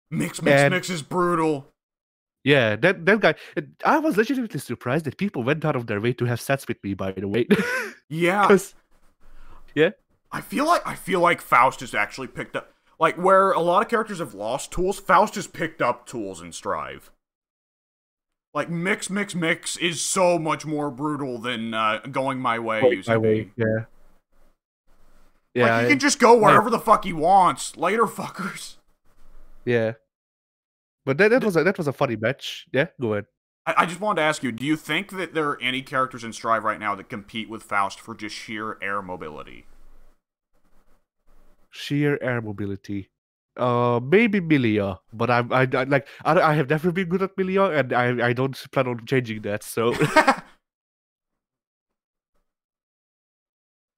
Mix And- is brutal. Yeah, that guy. I was legitimately surprised that people went out of their way to have sets with me. By the way, Yeah. 'Cause- yeah, I feel like Faust has actually picked up, like, where a lot of characters have lost tools, Faust has picked up tools in Strive. Like, mix is so much more brutal than going my way used to be. yeah. Like, he can just go wherever the fuck he wants. Later, fuckers. Yeah. But that was a funny match. Yeah, go ahead. I just wanted to ask you, do you think that there are any characters in Strive right now that compete with Faust for just sheer air mobility? Sheer air mobility. Maybe Milia, but I have never been good at Milia, and I don't plan on changing that. So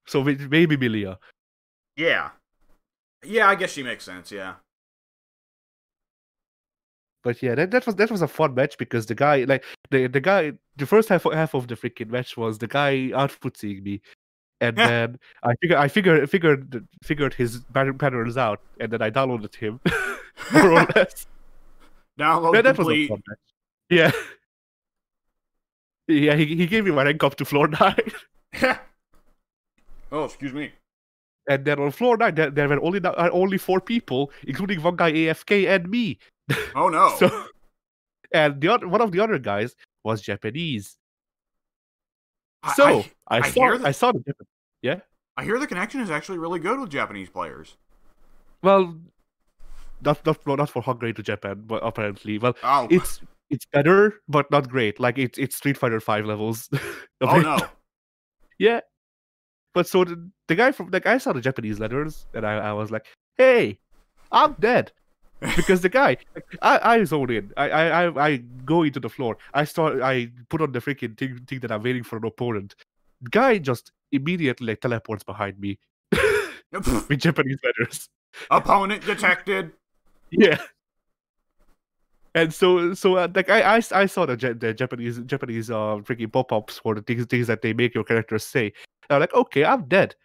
so maybe Milia. Yeah. Yeah, I guess she makes sense, yeah. But yeah, that was a fun match because the guy the first half of the freaking match was the guy outfootseeing me, And Yeah. then figured his patterns out, and then I downloaded him, more or less. Download Yeah, that was a complete. fun match. Yeah, yeah. He gave me my rank up to floor 9, Oh, excuse me. and then on floor 9 there were only 4 people, including one guy AFK and me. Oh no. So, and one of the other guys was Japanese. So I saw the Japanese. Yeah. I hear the connection is actually really good with Japanese players. Well, not for Hungary to Japan, but apparently, well, Oh. it's better, but not great. Like it's Street Fighter 5 levels. of Oh it. no. Yeah. But so the guy from I saw the Japanese letters, and I was like, hey, I'm dead. Because the guy, I zone in. I go into the floor. I put on the freaking thing that I'm waiting for an opponent. The guy just immediately like teleports behind me with Japanese letters. Opponent detected. Yeah. And so like I saw the Japanese freaking pop-ups for the things that they make your characters say. And I'm like, okay, I'm dead.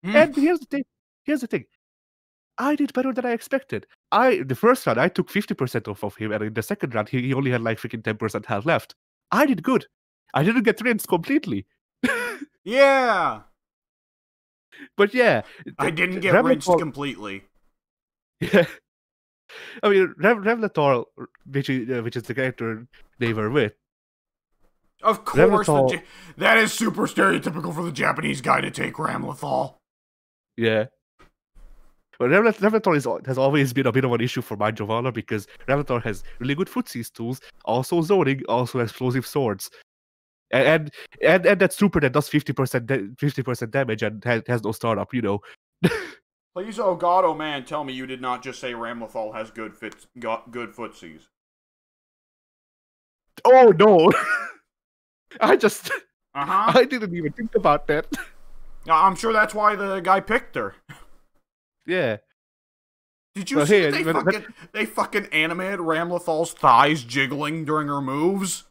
And here's the thing. I did better than I expected. The first round I took 50% off of him, and in the second round he only had like freaking 10% health left. I did good. I didn't get rinsed completely. Yeah. But yeah, I didn't get rinsed completely. Yeah. I mean, Revlator, which is the character they were with. Of course, that is super stereotypical for the Japanese guy to take Ramlethal. Yeah. But Revlator has always been a bit of an issue for my Giovanna because Revlator has really good footsies tools, also zoning, also explosive swords. And that super that does 50% damage and has no startup, you know. Please, oh god, oh man, tell me you did not just say Ramlethal has good footsies. Oh no! I Uh-huh. I didn't even think about that. I'm sure that's why the guy picked her. Yeah. Did you see they fucking animated Ramlethal's thighs jiggling during her moves?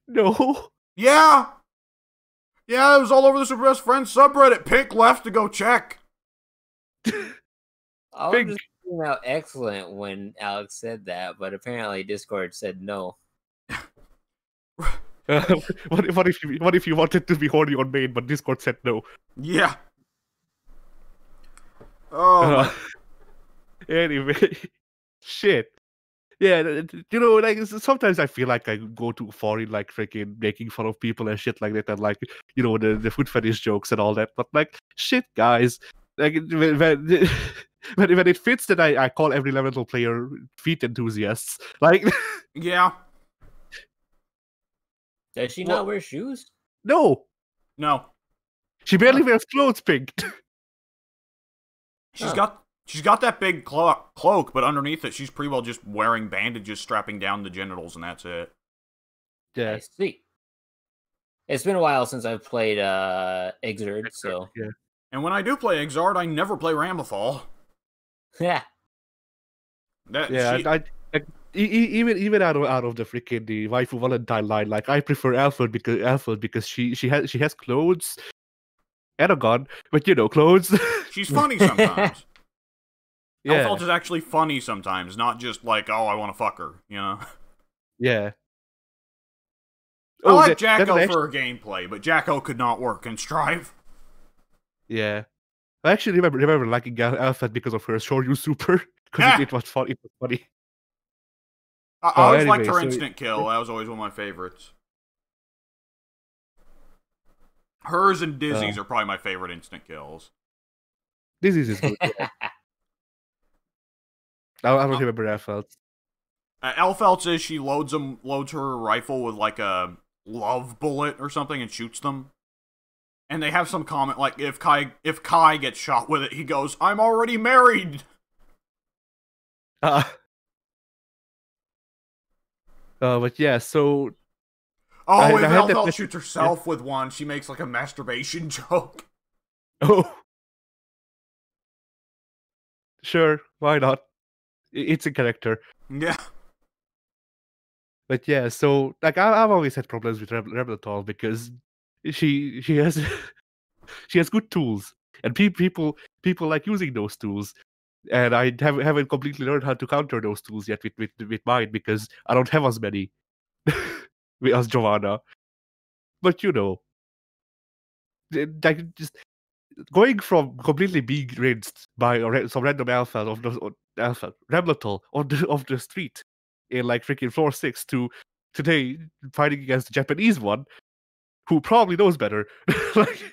No. Yeah! Yeah, it was all over the Super Best Friends subreddit. Pink left to go check. I was just thinking out excellent when Alex said that, but apparently Discord said no. What if you wanted to be horny on main, but Discord said no? Yeah. Oh. Anyway, shit. Yeah, you know, like sometimes I feel like I go too far in like freaking making fun of people and shit like that, and like you know the foot fetish jokes and all that. But like, shit, guys, like when it fits, that I call every level player feet enthusiasts. Like, yeah. Does she not wear shoes? No. She barely wears clothes, Pink. She's got that big cloak, but underneath it, she's pretty well just wearing bandages strapping down the genitals, and that's it. Yeah. I see. It's been a while since I've played Exerd, so yeah. And when I do play Exard, I never play Ramlethal. Yeah. Even out of the freaking the waifu Valentine line, like I prefer Alfred because she has clothes and a gun, but you know, clothes. She's funny sometimes. Yeah. Elfelt is actually funny sometimes, not just like, oh, I want to fuck her, you know? Yeah. I like Jacko for her gameplay, but Jacko could not work in Strive. Yeah. I actually remember liking Alpha because of her Shoryu super, because it was fun. It was funny. I always liked her instant kill. That was always one of my favorites. Hers and Dizzy's are probably my favorite instant kills. Dizzy's is good. Yeah. I don't remember Elfelt's. Elfelt's is she loads her rifle with like a love bullet or something and shoots them. And they have some comment like if Kai gets shot with it, he goes, "I'm already married." But yeah, so if Elfelt shoots herself with one, she makes like a masturbation joke. Oh. Sure, why not? It's a character. Yeah. But yeah, so like I've always had problems with Rebel because she has She has good tools, and people like using those tools. And I haven't completely learned how to counter those tools yet with mine because I don't have as many as Giovanna. But like just going from completely being rinsed by some random alpha of the alpha Remletal of the street in like freaking floor 6 to today fighting against the Japanese one who probably knows better. Like,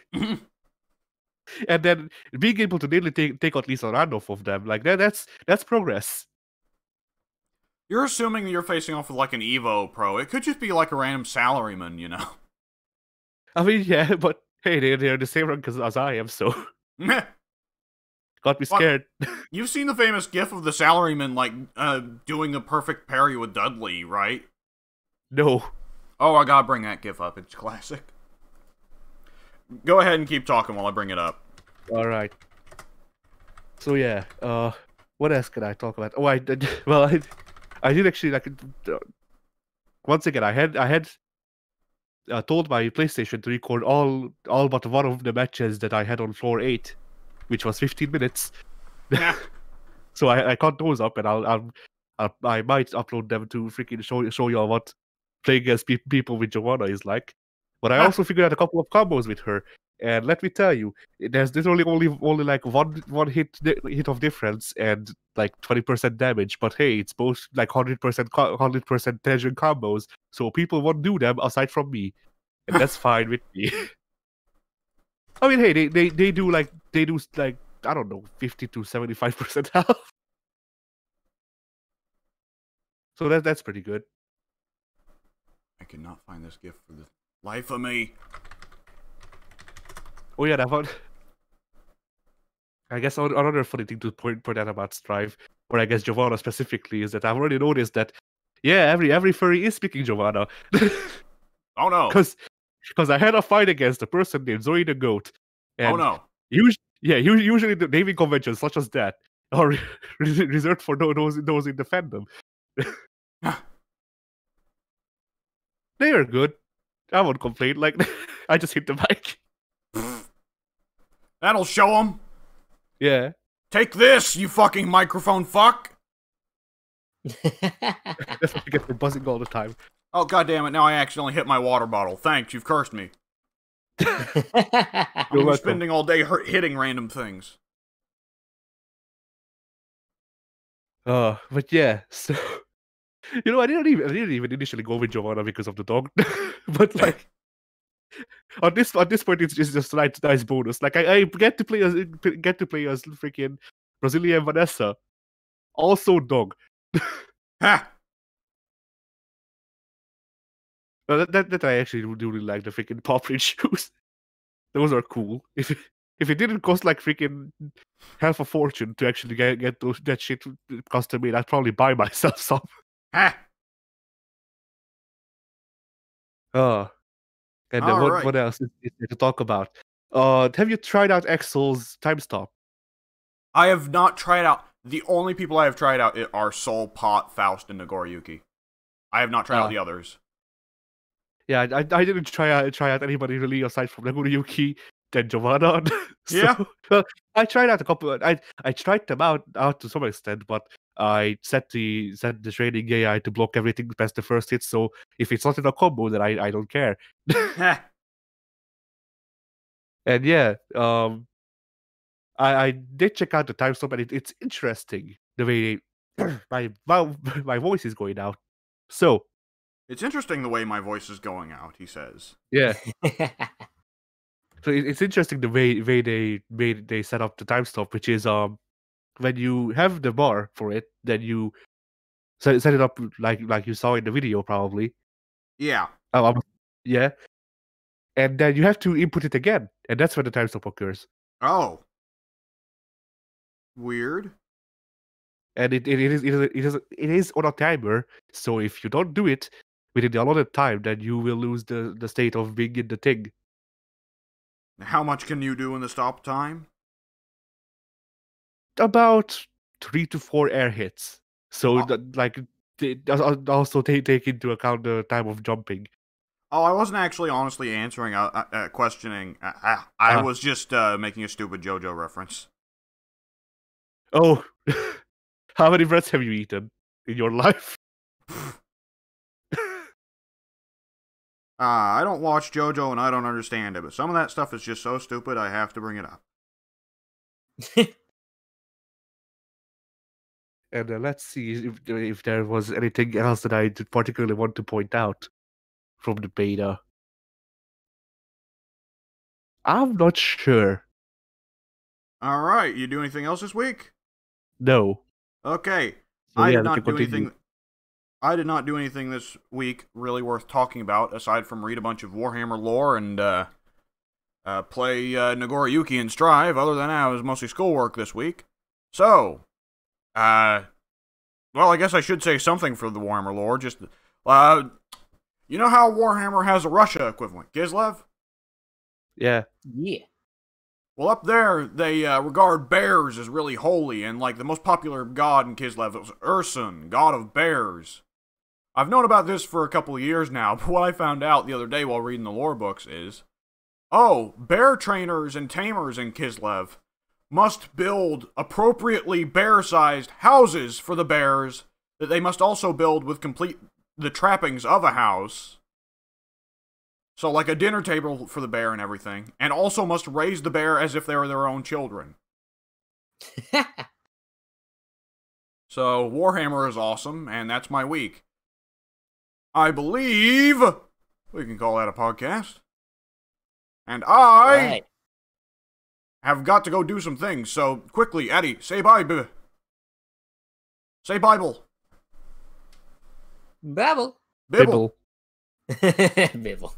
and then being able to nearly take at least a round off of them, like that's progress. You're assuming that you're facing off with like an Evo Pro. It could just be like a random salaryman, you know? I mean, yeah, but hey, they're the same rank as I am, so got me scared. You've seen the famous gif of the salaryman, like, doing a perfect parry with Dudley, right? No. Oh, I gotta bring that gif up. It's classic. Go ahead and keep talking while I bring it up. Alright. So yeah, what else can I talk about? Oh, I did actually, like, once again, I had told my PlayStation to record all but one of the matches that I had on floor 8, which was 15 minutes. Yeah. So I cut those up, and I might upload them to freaking show you all what playing against people with Giovanna is like. But I also figured out a couple of combos with her, and let me tell you, there's literally only like one hit of difference and like 20% damage. But hey, it's both like 100% tension combos, so people won't do them aside from me, and that's fine with me. I mean, hey, they do like I don't know, 50 to 75% health. So that's pretty good. I cannot find this gift for the life of me. Oh yeah, I guess another funny thing to point out about Strive, or I guess Giovanna specifically, is that I've already noticed that, yeah, every furry is speaking Giovanna. Oh no! Because I had a fight against a person named Zoe the Goat. And oh no! Usually the naming conventions such as that are reserved for those in the fandom. They are good. I won't complain. Like, I just hit the mic. That'll show them. Yeah. Take this, you fucking microphone fuck. That's what you get for buzzing all the time. Oh, goddamn it, now I accidentally hit my water bottle. Thanks, you've cursed me. You're spending all day hitting random things. But yeah, so I didn't even initially go with Giovanna because of the dog, but like on this point, it's just a nice bonus. Like I get to play as freaking Brazilian Vanessa, also dog. Ha! That I actually do really like the freaking pop print shoes. Those are cool. If it didn't cost like freaking half a fortune to actually get that shit custom made, I'd probably buy myself some. Ha! And All what else is there to talk about? Have you tried out Excel's time stop? I have not tried out. The only people I have tried out are Soul, Pot, Faust, and Nagoriyuki. I have not tried out the others. Yeah, I didn't try out anybody really aside from Nagoriyuki and Giovanna. So, Yeah. Well, I tried out a couple. I tried them out to some extent, but I set the training AI to block everything past the first hit. So if it's not in a combo, then I don't care. And yeah, I did check out the time stop, and it's interesting the way my voice is going out. So it's interesting the way my voice is going out, he says. Yeah. So it's interesting the way they set up the time stop, which is when you have the bar for it, then you set it up like you saw in the video probably. Yeah. Yeah. And then you have to input it again, and that's when the time stop occurs. Oh. Weird. And it is on a timer, so if you don't do it within the allotted time, then you will lose the state of being in the thing. How much can you do in the stop time? About 3 to 4 air hits. So also take into account the time of jumping. Oh, I wasn't actually honestly answering, questioning. I was just making a stupid JoJo reference. Oh, how many breads have you eaten in your life? I don't watch JoJo and I don't understand it, but some of that stuff is just so stupid I have to bring it up. And let's see if there was anything else that I did particularly want to point out from the beta. I'm not sure. All right, you do anything else this week? No. Okay, So, I yeah, did we not can do continue. anything. I did not do anything this week really worth talking about aside from read a bunch of Warhammer lore and play Nagoriyuki and Strive. Other than that, it was mostly schoolwork this week. So, well, I guess I should say something for the Warhammer lore. Just, you know how Warhammer has a Russia equivalent, Kislev? Yeah. Yeah. Well, up there, they regard bears as really holy, and like the most popular god in Kislev was Ursun, god of bears. I've known about this for a couple of years now, but what I found out the other day while reading the lore books is, oh, bear trainers and tamers in Kislev must build appropriately bear-sized houses for the bears that they must also build with complete the trappings of a house. So like a dinner table for the bear and everything, and also must raise the bear as if they were their own children. So Warhammer is awesome, and that's my week. I believe we can call that a podcast. And I have got to go do some things, so quickly, Eddie, say bye, say Bible. Babble. Bibble. Bibble.